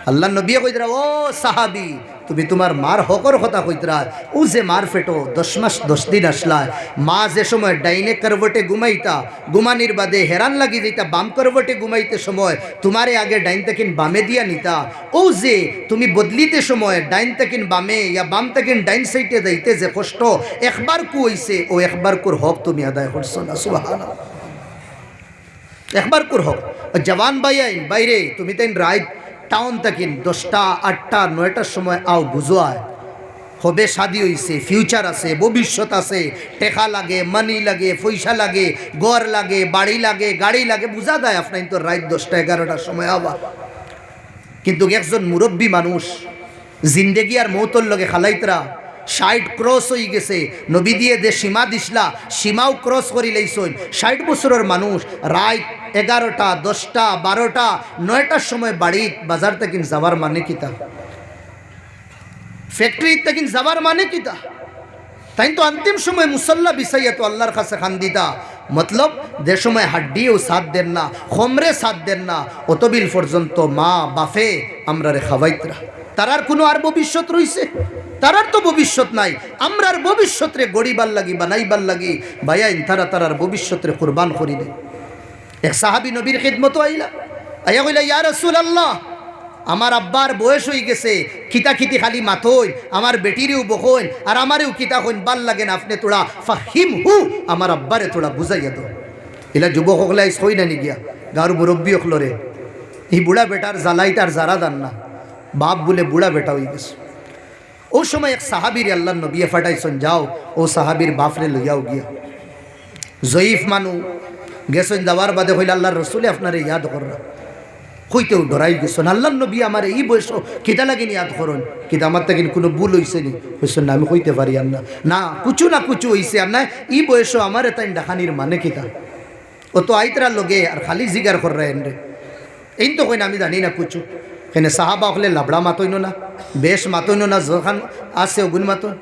আল্লাহ নবী কইতরা ও সাহাবী তুমি তোমার মার হকর কথা কইতরা। ও যে মার ফেটো 10 মাস 10 দিন আসলা, মা যে সময় ডাইনে করবটে ঘুমাইতা, ঘুমানির বাদে হেরান লাগি যাইতা বাম করবটে ঘুমাইতে সময় তোমারে আগে ডাইন তেকিন বামে দিয়া নিতা। ও যে তুমি বদলিতে সময় ডাইন তেকিন বামে ইয়া বাম তেকিন ডাইন সাইডে যাইতে যে কষ্ট একবার কু হইছে, ও একবার কুর হক তুমি আদায় করছো না। সুবহানাল্লাহ। একবার কুর হক জওয়ান ভাই আইন বাইরে তুমি তাইন রাইট টাউন তাকিন 10টা 8টা 9টার সময় আও বুঝো আয় হবে শাদি হইছে, ফিউচার আছে, ভবিষ্যৎ আছে, টেকা লাগে, মানি লাগে, পয়সা লাগে, ঘর লাগে, বাড়ি লাগে, গাড়ি লাগে, বুঝা যায় আপনার তো রাত 10টা 11টার সময় আবার। কিন্তু একজন মুরব্বী মানুষ জিন্দেগি আর মৌতর লগে খালাইতরা 60 ক্রস হয়ে গেছে, নবী দিয়ে যে সীমা দিসলা সীমাও ক্রস করি লাইছই। 60 বছরের মানুষ রাত 11টা 10টা 12টা 9টার সময় বাড়ি বাজার থেকে যাবার মানে কিতা, ফ্যাক্টরি থেকে যাবার মানে কিতা। তাই তো অন্তিম সময় মুসল্লা বিছাইয়া তো আল্লাহর কাছে খান দিতা, মতলব যে সময় হাড্ডিও সাথ দেন না, খমরে সাথ দেন না, অতবিল পর্যন্ত মা বাফে আমরা রে খাওয়াইতরা। তারার কোনো আর ভবিষ্যৎ রইছে? তারার তো ভবিষ্যৎ নাই। আমরার ভবিষ্যৎ রে গড়িবার লাগি বানাইবার লাগি ভাইয়াইন তারার ভবিষ্যৎ রে কুরবান করি দে। এক সাহাবী নবীর খিদমত আইলা, আইয়া কইলা ইয়া রাসূলুল্লাহ আমার আব্বার বয়স হয়ে গেছে, খিতাখিতি খালি মাথই, আমার বেটিরেও বকইন আর আমারেও কিতা কইন ভাল লাগে না, আপনি তোরা ফাহিমহু আমার আব্বারে তোরা বুঝাইয়া দাও। এলা যুবক হকলাই সই না নি গিয়া গাঁর মুরব্বী হকলরে এই বুড়া বেটার জ্বালাই তার জারা দান না, বাপ বলে বুড়া বেটা হয়ে গেছে। ও সময় এক সাহাবীর আল্লাহ নবী ফাটাইছেন, যাও ও সাহাবীর বাপরে লইয়াও গিয়া। জয়ীফ মানু গেছেন, যাওয়ার বাদে হইলে আল্লাহর রসুলে আপনারে ইয়াদ কররা, হইতেও ডরাই গেছেন। আল্লাহ নবী আমার এই বয়স কিতা লাগিন ইয়াদ করুন, কিন্তু আমার তাকে কোনো ভুল হয়েছে নি? হয়েছেন না আমি হইতে পারি আর না কুচু না কুচু হয়েছে আর না এই বয়স আমার তাই ডাকানির মানে কিতা। ও তো আইতরা লগে আর খালি জিগার কররা এন রে এই তো কই না আমি জানি না কুচু। এখানে সাহাবা হলে লাবড়া মাতইন না, বেশ মাতইন না, যখন আছে ওগুন মাতন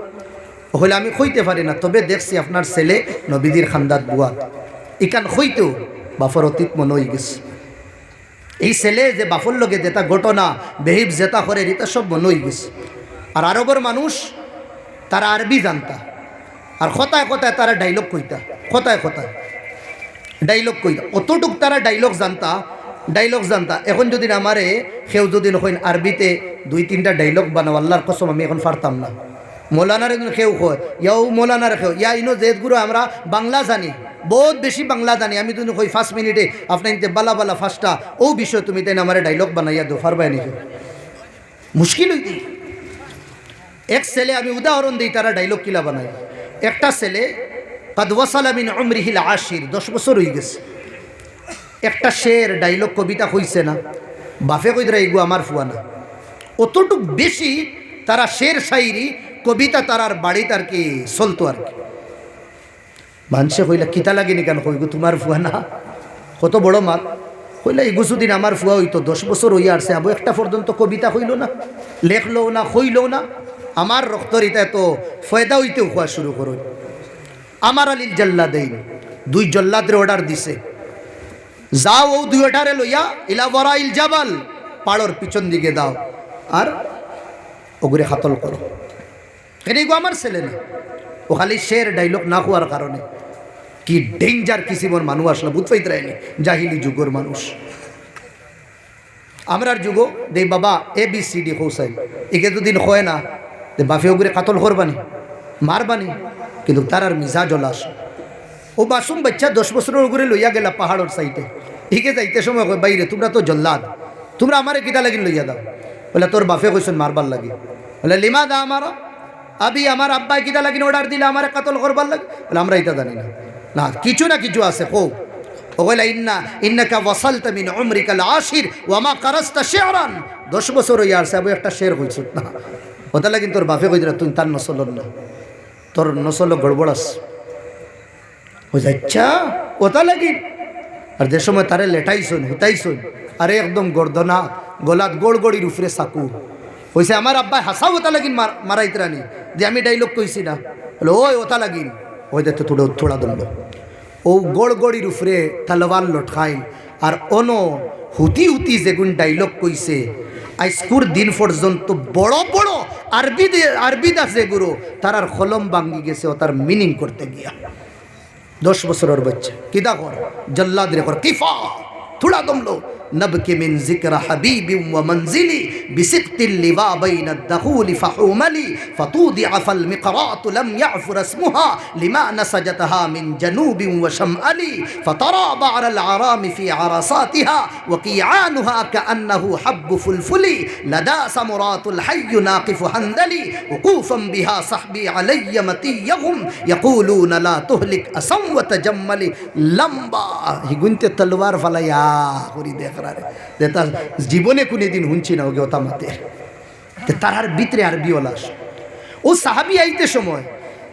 হলে আমি হইতে পারি না। তবে দেখছি আপনার ছেলে নবীদের খান্দাত বুয়া ইকান হইতেও বাফর অতীত মনে হয়ে গেছে। এই ছেলে যে বাফর লগে যেটা ঘটনা বেহিব যেটা করে এটা সব মনে হয়ে গেছে। আর আরবের মানুষ তারা আরবি জানতা, আর কথায় কথায় তারা ডাইলগ কইতা, কথায় কথায় ডাইলগ কইতা, অতটুক তারা ডাইলগ জানতা। এখন যদি আমারে কেউ যদি নকইন আরবিতে 2-3টা ডাইলগ বানাও, আল্লাহর কসম আমি এখন পারতাম না। মৌলানার কেউ কয় ইয়াও মৌলানার কেউ ইয়া ইনো জেদগুলো আমরা বাংলা জানি, বহুত বেশি বাংলা জানি, আমি তুমি কই 5 মিনিটে আপনার বালা বালা ফার্স্টটা ও বিষয় তুমি তাই আমার ডাইলগ বানাইয়া দো ফারবাই নিকে মুশকিল হইতি। এক ছেলে আমি উদাহরণ দিই তারা ডাইলগ কিলা বানায়। একটা ছেলে কাদ ওয়াসালা মিন উমরিহিল আশির 10 বছর হয়ে গেছে, একটা শের ডাইলগ কবিতা কইছে না, বাফে কইদরা এগু আমার ফুয়া না, অতটুক বেশি তারা শের শাইরি কবিতা তারার বাড়ি তার কি চলতো আর কি। মানুষে কইলা কিতা লাগেনি কেন, কইগু তোমার ফুয়া না, কত বড় মাত। কইলা এগুছুদিন আমার ফুয়া হইতো 10 বছর হইয়া আসছে, আবু একটা পর্যন্ত কবিতা কইল না, লেখলো না, কইলও না। আমার রক্তরিতা তো ফয়দা হইতেও খোয়া শুরু করো। আমার আলীল জল্লাদাইন 2 জল্লাদের অর্ডার দিছে, যাও ও দুইটারে লইয়া ইলা ওয়ারাইল জাবাল, পাড়র পিছন দিকে দাও আর ওগুরে হাতল করো। কেন গো আমার ছেলে না, ও খালি শের ডাইলগ না হওয়ার কারণে কি ডেঞ্জার কিসিমর মানুষ আসলো বুঝতেই রায়নি, জাহিলি যুগর মানুষ। আমরার যুগ দে বাবা ABCD হোসাই একে দুদিন হয় না বাফে ওগুরে কাতল করবানি মারবানি, কিন্তু তার আর মিজাজ ওলাস। ও মাসুম বাচ্চা 10 বছরের ওগুরে লইয়া গেলা পাহাড়ের সাইডে, একে যাইতে সময় কয় বাইরে তোমরা তো জল্লাদ, তোমরা আমারে কিতা লাগিন লইয়া দাও। বলে তোর বাফে কইছেন মারবার লাগে। বলে লিমা দা আমারা আবি, আমার আব্বাই কিতা লাগিন অর্ডার দিলে আমারে কাতল করবার লাগে। বলে আমরা এটা জানি না, না কিছু না কিছু আছে। কো ও বলে ইন্নাকা ওয়াসালতা মিন উমরিকাল আশির ওয়া মা কারাস্তা শি'রান, 10 বছর হইয়া আসছে আবু একটা শের কইছত না। ওটা লাগিন তোর বাফে কইরা তুই তার নসল না, তোর নসল গড়বড়াস ও যাচ্ছা ওটা লাগিন। আর যে সময় তারে লেটাইছুন হুতাইছুন, আরে একদম গর্দনা গলাত গড়গড়ির উপরে চাকু হয়েছে। আমার আব্বাই হাসাও ওটা লাগিন মারাইতরানি যে আমি ডাইলগ কইছি না। বলে ওই ওটা লাগিন, ওই দেখতে থোড়া দণ্ড ও গড়গড়ির উপরে তালওয়ার লটকাইল। আর অনো হুতি হুতি যেগুন ডাইলগ কইছে আইস্কুর দিন পর্যন্ত বড় বড় আরবিদা যেগুলো তার আর কলম ভাঙ্গি গেছে ও তার মিনিং করতে গিয়া। 10 বছরের বাচ্চা কিদা কর জল্লাদ রে কর কিফা থোড়া দমলো নবকে মিন যিকরা হাবিবি ওয়া মনজিলি বিসিকতিল লিওয়া বাইনা আদ-দুখুল ফাহুমালি ফাতুদিআ ফাল মিকরাত লাম ইয়াফুর ইসমুহা লিমা নাসাজাতহা মিন জানুবি ওয়া শামআলি ফাতারা বা'রাল আরামি ফি আরাসাতিহা ওয়া কিয়ানুহা কাআন্নাহু হাব্বু ফুলফুলি লাদা সামরাতুল হায়্য নাকিফু হানদালি ওকুফান বিহা সাহবি আলাইয়া মাতিয়াহুম ইয়াকুলুনা লা তুহলিক আসাম ওয়া তাজাম্মালি লম্বা হিগুনতে তলোয়ার ফালাইয়া করি দেখ তার জীবনে কোনদিন হুঁচি না ওকে ওতা মাতের তার ভিতরে আরবি ওলাস। ও সাহাবি আইতে সময়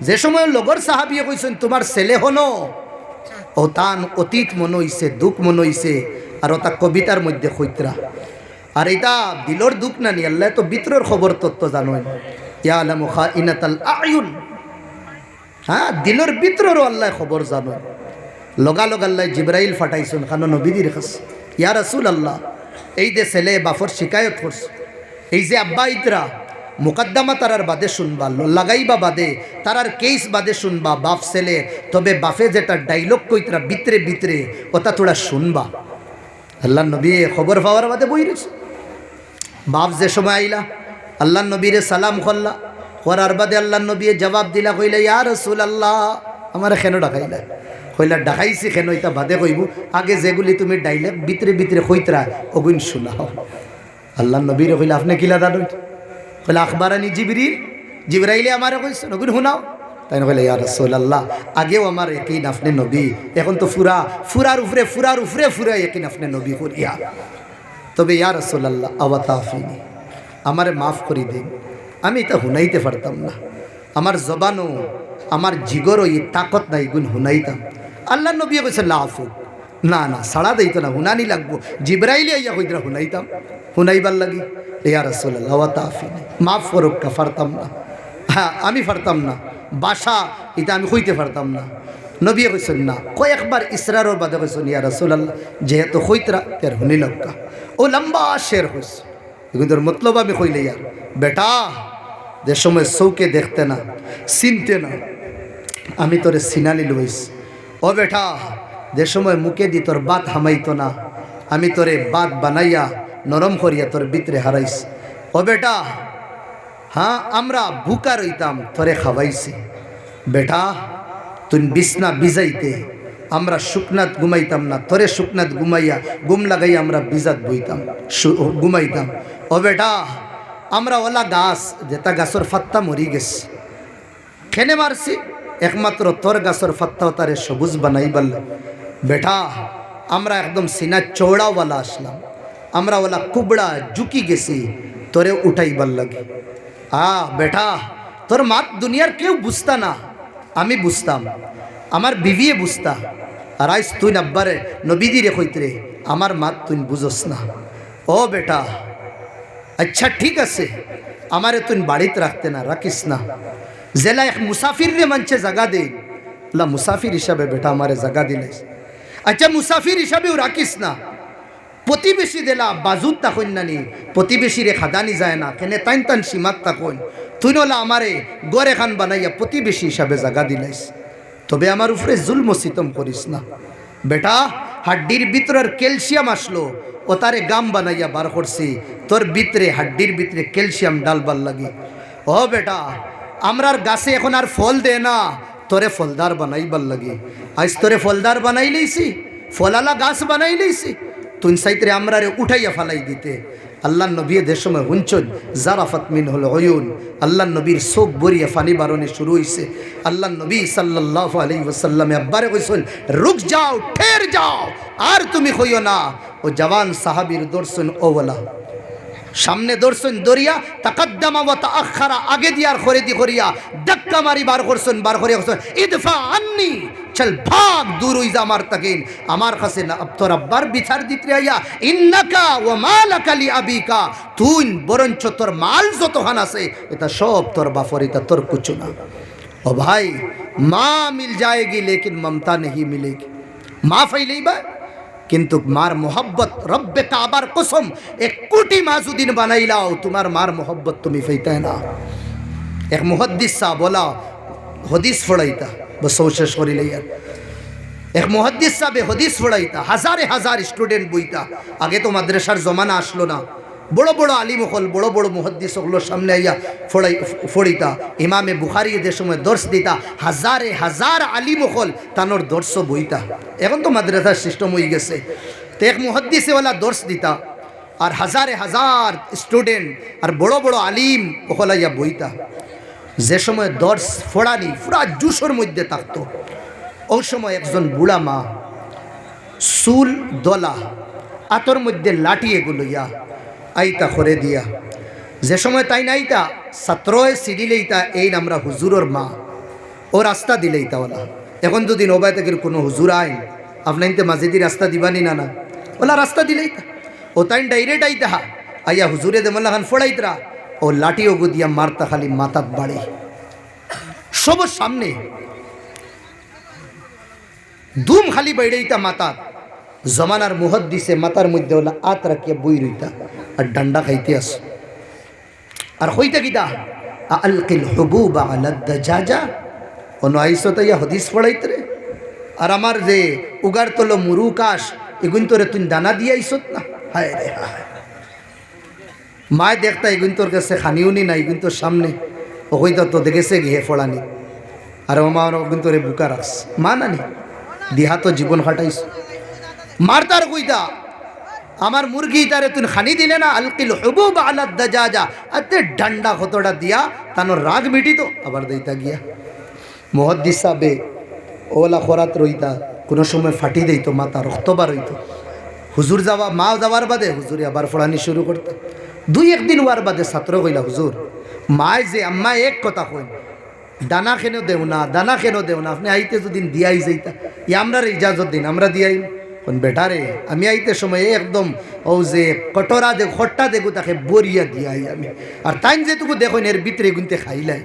যে সময় লগর সাহাবিয়ে কইছেন তোমার ছেলে হনো, ও তান অতীত মনে হইছে দুঃখ মনে হইছে আর ওটা কবিতার মধ্যে কইতরা। আর এটা দিলর দুঃখ না নি, আল্লাহ তো ভিতরের খবর তত্ত্ব জানেন। ইয়ালামু খাইনাতাল আয়ুন, হ্যাঁ দিলর ভিতরেরও আল্লাহ খবর জানেন। লগালগ আল্লাহ জিবরাইল ফাটাইছেন খানো নবীদের কাছে, ইয়া রাসূলুল্লাহ এই যে ছেলে বাফর শিকায়ত করছে, এই যে আব্বা ইতরা মুকদ্দমা তারার বাদে শুনবা, লাগাইবা বাদে তারার কেস বাদে শুনবা বাপ ছেলে, তবে বাফে যেটা ডাইলগ কইতরা ভিতরে ভিতরে ওটা থোড়া শুনবা। আল্লাহ নবী খবর পাওয়ার বাদে বই রয়েছে। বাপ যে সময় আইলা আল্লাহ নবীরে সালাম করলা, করার বাদে আল্লাহ নবী জবাব দিলা, কইলা ইয়া রাসূলুল্লাহ আমার কেন ডাকাইলা? কইলা ডাকাইছি কেন এটা বাদে কইব, আগে যেগুলি তুমি ডাইলগ ভিতরে ভিতরে কইতরা ওগুন শুনাও। আল্লাহ নবীরে কইলা আপনি কিলা দাদু? কইলা আখবারানি জিবরাইলে আমারে কইছেন ওগুন শুনাও। তাই কইলা ইয়া রাসূলুল্লাহ আগেও আমার ইয়াকিন আপনি নবী, এখন তো ফুরার উপরে ইয়াকিন আপনি নবী করিয়া, তবে ইয়া রাসূলুল্লাহ আওয়াতাফিনি আমারে মাফ করি দেন, আমি এটা হুনাইতে পারতাম না, আমার জবানও আমার জিগরও এই তাকত নাই গুণ হুনাইতাম। আল্লাহ নবী কইছে লাফু না না সাড়া দিত না, হুনানি লাগবো। জিবরাইলে আইয়া কইতরা হুনাইতাম, হুনাইবার লাগি ইয়া রাসূলুল্লাহ ওয়াতাফিনি মাফ করুক কা পারতাম না। হ্যাঁ আমি পারতাম না, বাসা এটা আমি কইতে পারতাম না। নবী কইছেন না, কয়েকবার ইসরারর বাদে কইছেন ইয়া রাসূলুল্লাহ যেহেতু কইতরা তের হুনি লক্কা। ও লম্বা শের কইছে, কিন্তু মতলব আমি কইলে ইয়ার বেটা যে সময় চৌকে দেখতে না চিনতে না আমি তোরে সিনালি লইস। ও বেটা যে সময় মুখে দি তোর বাত হামাইতো না আমি তোরে বাত বানাইয়া নরম করিয়া তোর ভিতরে হারাইস। ও বেটা হ্যাঁ আমরা ভুকা রইতাম তোরে খাওয়াইছি। বেটা তুই বিছনা বিজাইতে আমরা শুকনাত ঘুমাইতাম না, তোরে শুকনাত ঘুমাইয়া ঘুম লাগাই আমরা বিজাত বইতাম ঘুমাইতাম। ও বেটা আমরা ওলা গাছ যেটা গাছর ফাত্তা মরি গেছে খেনে মারছি, একমাত্র তোর গাছর ফাত্তাও তারে সবুজ বানাই বলল। বেটা আমরা একদম সিনা চৌড়াওয়ালা আসলাম, আমরা ওলা কুবড়া ঝুঁকি গেছি তোরে উঠাইবার লাগে। বেটা তোর মাত দুনিয়ার কেউ বুঝতা না, আমি বুঝতাম, আমার বিবিয়ে বুঝতা। আর আইস তুই আব্বারে নবীদিরে কইতরে আমার মাত তুই বুঝস না। ও বেটা আচ্ছা ঠিক আছে আমারে তুই বাড়িতে রাখতে না রাখিস না, জেলা এক মুসাফির রে মঞ্চে জায়গা দে, মুসাফির হিসাবে বেটা আমারে জায়গা দিলে। আচ্ছা মুসাফির হিসাবেও রাখিস না, প্রতিবেশী দেলা বাজুত তাকইন নানি, প্রতিবেশীরে খাদানি যায় না কেনে তাইন তান সীমাত তাকইন, তুই নলা আমারে গড়ে খান বানাইয়া প্রতিবেশী হিসাবে জায়গা দিলাইস, তবে আমার উপরে জুলম সিতম করিস না। বেটা হাড্ডির ভিতরের ক্যালসিয়াম আসলো, ও তারে গাম বানাইয়া বার করছি, তোর ভিতরে হাড্ডির ভিতরে ক্যালসিয়াম ডালবার লাগে। ও বেটা আমরার গাছে এখন আর ফল দে না, তোরে ফলদার বানাইবার লাগে। আজ তোরে ফলদার বানাই লইছি, ফলালা গাছ বানাই লইছি, তুই সাইতরে আমরারে উঠাইয়া ফালাই দিতে। আল্লাহ নবী এদের সময় হুঞ্চন জারাফাত মিন হল অয়ুন, আল্লাহ নবীর চোখ বরিয়া ফানি বারণে শুরু হয়েছে। আল্লাহ নবী সাল্লাল্লাহু আলাইহি ওয়াসাল্লামে আব্বারে কইছেন রুক যাও, ঠের যাও, আর তুমি কইও না। ও জওয়ান সাহাবীর দর্শন ওওয়ালা সামনে দর্শন দরিয়া তাকাদ্দামা ওয়া তাআখারা, আগে দিয়ার খরেদি করিয়া ধাক্কা মারি বার করছেন, বার করিয়া করছেন ইদফা আন্নি, চল ভাগ দূর হই যা আমার তাকিন, আমার কাছে না তোর আব্বার বিচার দিতে আইয়া ইন্নাকা ওয়া মালাকা লি আবিকা, তুই বরঞ্চ তোর মাল যতখান আছে এটা সব তোর বাপর, এটা তোর কিছু না। ও ভাই মা মিল যায়গি লেকিন মমতা नहीं मिलेगी, মা ফাইলেইবা কিন্তু মার মোহব্বত রব্বে কাবার কসম 1 কোটি মা যদিন বানাইলাও তোমার মার মোহব্বত তুমি পাইতে না। এক মুহাদ্দিস সাহেব বলা হদিস পড়াইতা বস শেষ করিলে ইয়ার, এক মুহাদ্দিস সাহেব হদিস পড়াইতা, হাজারে হাজার স্টুডেন্ট বইতা। আগে তো মাদ্রাসার জমানা আসলো না, বড় বড় আলিম হল, বড় বড় মুহাদ্দিস হগুলোর সামনে আইয়া ফড়িতা। ইমামে বুখারী এদের সময় দর্শ দিতা, হাজারে হাজার আলিম হল তানোর দর্শ বইতা। এখন তো মাদ্রাসার সিস্টেম হয়ে গেছে, তো এক মুহাদ্দিসওয়ালা দর্শ দিতা আর হাজারে হাজার স্টুডেন্ট আর বড় বড় আলিম ওখানে আইয়া বইতা। যে সময় দর্শ ফোড়ানি পুরা জুসোর মধ্যে থাকতো, ওই সময় একজন বুড়া মা চুল দলা আতর মধ্যে লাঠি এগুলো ইয়া আইতা করে দিয়া। যে সময় তাই নাইতা ছাত্রয় সিডি লইতা, এই আমরা হুজুরের মা, ও রাস্তা দিলেইতা ওলা। এখন দুদিন ওবাই থেকে কোনো হুজুর আইন আপনাইতে মাঝেদি রাস্তা দিবানি না, না ওলা রাস্তা দিলেইতা। ও তাই ডাইরেক্ট আইতা আইয়া হুজুরে দে মোল্লা খান ফোড়াইতরা, ও লাঠি ওগু দিয়া মারতা খালি মাথাত বাড়ে সবার সামনে, দুম খালি বাইরেইতা মাথা। জমানার মুহাদ্দিসে মাথার মধ্যে ওলা আত রাখিয়া বই রইতা আর ডান্ডা খাইতে আস আর হইতা কিতা আলকিল হুবুবা আলা দাজাজা, অন আইসো তাইয়া হদিস পড়াইতে। আর আমার যে উগার তলো মুরুকাশ এগুন তোরে তুই দানা দিয়ে আইসত না, হায় রে হায়। মায় দেখতা এগুন তোর কাছে খানিউনি না, এগুন তোর সামনে ও হইতা তো দেখেছে গিয়ে ফোড়ানি, আর আমার ওগুন তোরে বুকা রাখস মা নানি দিহা তো জীবন খাটাইস মারতার কইতা আমার মুরগি তারে তুই খানি দিলে না, আলকিল হুবুবা আলা দাজাজা, আতে ডান্ডা কতটা দিয়া তানোর রাগ মিটিত আবার দেইতা গিয়া। মুহাদ্দিস সাহেবে ওলা খরাত রইতা, কোনো সময় ফাটি দিত, মাথা রক্তবার হইতো। হুজুর যাওয়া মা যাওয়ার বাদে হুজুরে আবার ফোড়ানি শুরু করতে। 2-1 দিন হওয়ার বাদে ছাত্র কইলা হুজুর মায় যে আম্মা এক কথা কই, দানা কেন দেও না, দানা কেন দেও না, আপনি আইতে যদি দিয়াই যাইতা, আমরা ইজাজত দিন আমরা দিয়াই। বেটারে আমি আইতে সময় একদম ও যে কটরা দে খট্টা দেখো তাকে বরিয়া দিয়াই আমি, আর তাইন যেটুকু দেখো এর ভিতরে গুনতে খাইলাই,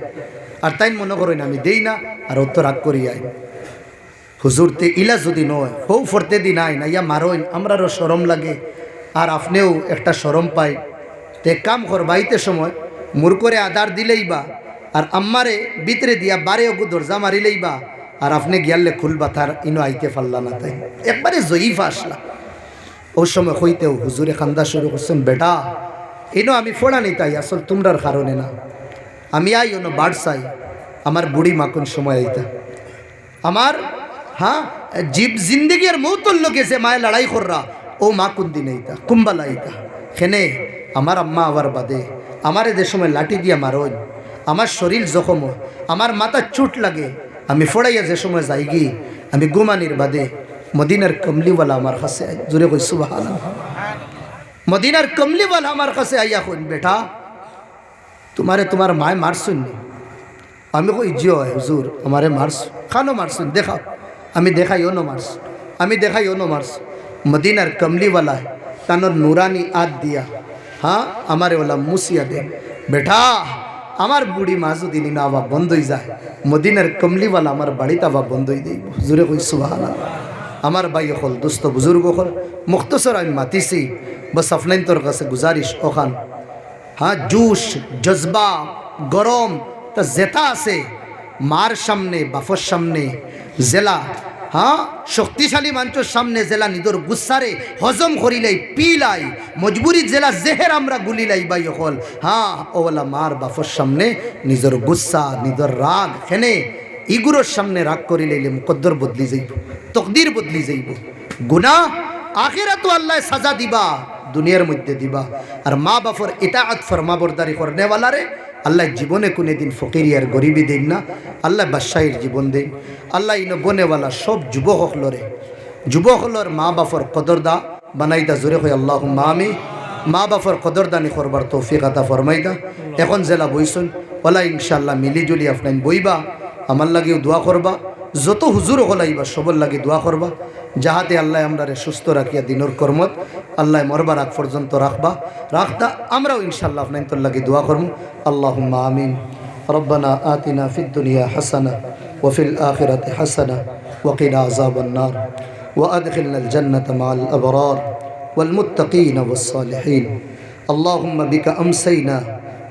আর তাইন মনে করেন আমি দেই না, আর অত রাগ করিয়াই। হুজুরতে ইলা যদি নয় হৌ ফরতে দিন আই না ইয়া মারোইন, আমরারও শরম লাগে আর আপনিও একটা শরম পাই। তো এক কাম কর, বাইতে সময় মুর করে আদার দিলেই বা, আর আম্মারে ভিতরে দিয়া বারে ওগু দরজা মারিলেই বা, আর আপনি গিয়ালে খুলবা তার ইনো আইতে পারলা না, তাই একবারে জয়ীফা আসলা। ওই সময় হইতেও হুজুরে খান্দা শুরু করছেন, বেটা ইনো আমি ফোড়ানি তাই আসল তোমরার কারণে না, আমি আই অন্য বাড়সাই আমার বুড়ি মাকুন সময় আইতা আমার, হ্যাঁ জীব জিন্দগি আর মৌতর লোকে যে মায়ে লড়াই কররা ও মা কোন দিন আইতা কুম্বালা আইতা খেনে আমার আম্মা আবার বাদে আমার এদের সময় লাঠি দিয়া মারোন, আমার শরীর জখম, আমার মাথা চুট লাগে, আমি ফোড়াইয়া যে সময় যাই গি আমি গুমানির বাদে মদিনার কমলিওয়ালা আমার কাছে জোরে কই সুবহানাল্লাহ, মদিনার কমলিওয়ালা আমার কাছে আইয়া কইন, বেটা তোমারে তোমার মায় মারছুন নি? আমি কই জিও হুজুর আমারে মারছ, খানো মারছুন দেখাও, আমি দেখাই অন্য মারছ, আমি দেখাই অন্য মারছ। মদিনার কমলিওয়ালা তানোর নুরানি আদ দিয়া হ্যাঁ আমারে ওলা মুসিয়া দে, বেটা আমার বুড়ি মা যদি না আবা বন্ধ হয়ে যায়, মদিনার কমলিওয়ালা আমার বাড়িতে আবা বন্ধ হয়ে দেব, জোরে কই সুবহানাল্লাহ। আমার ভাই হল দুস্থ বুজুর্গ হল মুখতসর আমি মাতিছি বস আপনার তোর কাছে গুজারিশ ওখান হ্যাঁ জুস জজবা গরম তা জেতা আছে মার সামনে বাফর সামনে জেলা হ্যাঁ শক্তিশালী মানুষের সামনে জেলা নিদর গুসারে হজম করিলাই পিলাই মজবুরি জেলা জেহের আমরা গুলিলাই বাই হল হ্যাঁ ওলা মার বাফর সামনে নিজের গুসা নিজের রাগ হেনে ইগুরোর সামনে রাগ করি লাইলে মুকদ্দর বদলি যাইব তকদির বদলি যাইব গুনাহ আখিরাত আল্লাহ সাজা দিবা দুনিয়ার মধ্যে দিবা আর মা বাফর ইতাআত ফরমাবরদারি করনেওয়ালারে আল্লাহ জীবনে কোনে দিন ফকিরি আর গরিবি দেন না আল্লাহ বাদশাহীর জীবন দেন আল্লাহ ইনো বনেওয়ালা সব যুবক হলর মা বাফর কদরদা বানাইদা জোরে হয় আল্লাহুম্মা আমিন মা বাফর কদরদানি করবার তৌফিক আতা ফরমাইদা এখন জেলা বইছুন ওলা ইনশাআল্লাহ মিলিজুলি আপনার বইবা আমার লাগেও দোয়া করবা যত হুজুর হলাইবা সবর লাগে দোয়া করবা যাহাতে আল্লাহ আমরা সুস্থ রাখিয়া দিনর কর্মত আল্লাহ মরবার আগ পর্যন্ত রাখতা আমরাও ইনশাআল্লাহ আপনার তোর লাগে দোয়া করবো আল্লাহুম্মা আমিন রব্বানা আতিনা ফিদ দুনিয়া হাসানা ওয়া ফিল আখিরাতি হাসানা ওয়া কিনা আযাবান নার ওয়া আদখিলনাল জান্নাতা মাআল আবরার ওয়াল মুত্তাকিন ওয়াস সালিহিন আল্লাহুম্মা বিকা আমসাইনা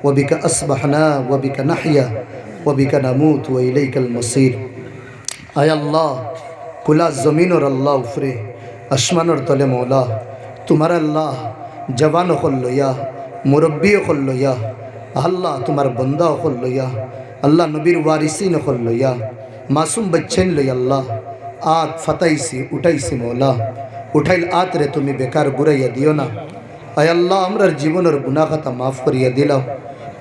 ওয়া বিকা আসবাহনা ওয়া বিকা নাহইয়া ওয়া বিকা নামুত ওয়া ইলাইকাল মাসির আয় আল্লাহ কুলা জমিনর আল্লাহ উফরে আসমানর তলে মৌলা তোমার আল্লাহ জওয়ান হল লইয়া মুরব্বী হল লইয়া আল্লাহ তোমার বন্দা হল লইয়া আল্লাহ নবীর ওয়ারিসিন হল লইয়া মাসুম বচ্চেন লই আল্লাহ আত ফাতাইছি উঠাইছি মৌলা উঠাইল আত রে তুমি বেকার গুরাইয়া দিও না আয় আল্লাহ আমরার জীবনের গুনাহ খাতা মাফ করিয়া দিলাও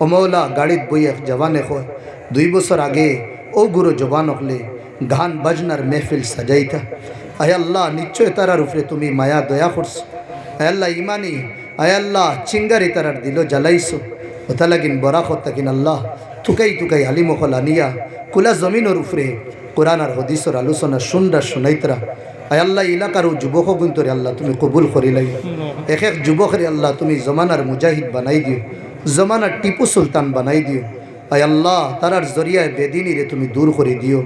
ও মৌলা গাড়িত বই এক জওয়ানে হয় 2 বছর আগে ও গুরু জবান হলে গান বাজনার মেহফিল সাজাইতা আয় আল্লাহ নিশ্চয় তারার উপরে তুমি মায়া দয়া করছো আয় আল্লাহ ইমানি আয় আল্লাহ চিঙ্গারি তারার দিল জ্বালাইছো ওটা লাগিন বরাকত তাকিন আল্লাহ তুকাই আলিমকল আনিয়া কুলা জমিনের উপরে কোরআন আর হদিসর আলোচনা শুনাইতরা আয় আল্লাহ এলাকার যুবক গুন্তরে আল্লাহ তুমি কবুল করিলাই এক যুবকরে আল্লাহ তুমি জমানার মুজাহিদ বানাই দিও জমানার টিপু সুলতান বানাই দিও আয় আল্লাহ তারার জরিয়ায় বেদিনী রে তুমি দূর করে দিও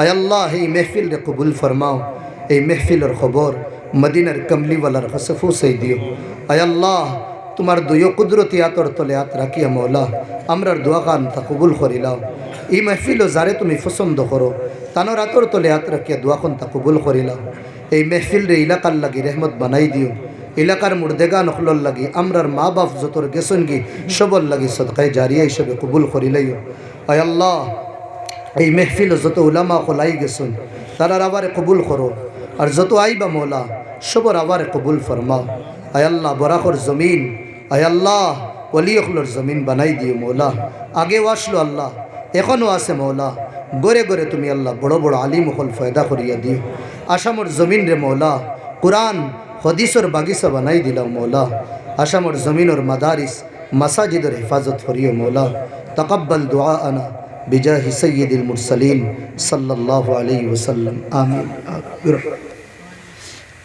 আয় আল্লাহ এই মেহফিল রে কবুল ফরমাও এই মেহফিলের খবর মদিনার কমলিওয়ালার কাছে পৌঁছাই দিও আয় আল্লাহ তোমার দুয়ো কুদরতি আতর তলে হাত রাখিয়া মৌলা আমরার দোয়া কান তা কবুল করিলাও এই মেহফিলও যারে তুমি পছন্দ করো তানোর আতর তলে হাত রাখিয়া দোয়া কান তা কবুল করিলাও এই মেহফিল রে এলাকার লাগি রহমত বানাই দিও এলাকার মুর্দেগা নখলর লাগি আমরার মা বাপ যতর গেছন গি সবর লাগি সদকায় জারিয়া হিসেবে কবুল করিলাইও আয় আল্লাহ এই মেহফিল যত উলামা খোলাই গেছুন তারার আবার কবুল করো আর যত আইবা মৌলা সবর আবার কবুল ফরমাও আয় আল্লাহ বরাকর জমিন আয় আল্লাহ ওলিয়খলর জমিন বানাই দিও মৌলা আগেও আসলো আল্লাহ এখনও আছে মৌলা গড়ে গড়ে তুমি আল্লাহ বড় বড় আলিম হল ফয়দা করিয়া দিও আসামর জমিন রে মৌলা কুরআন হদিসর বাগিচা বানাই দিলাম মৌলা আসামর জমিনর মাদারিস মাসাজিদর হেফাজত করিও মৌলা তাকাব্বাল দুআআনা বিজাহি সাইয়্যিদিল মুরসালিন সাল্লাল্লাহু আলাইহি ওয়াসাল্লাম আমিন।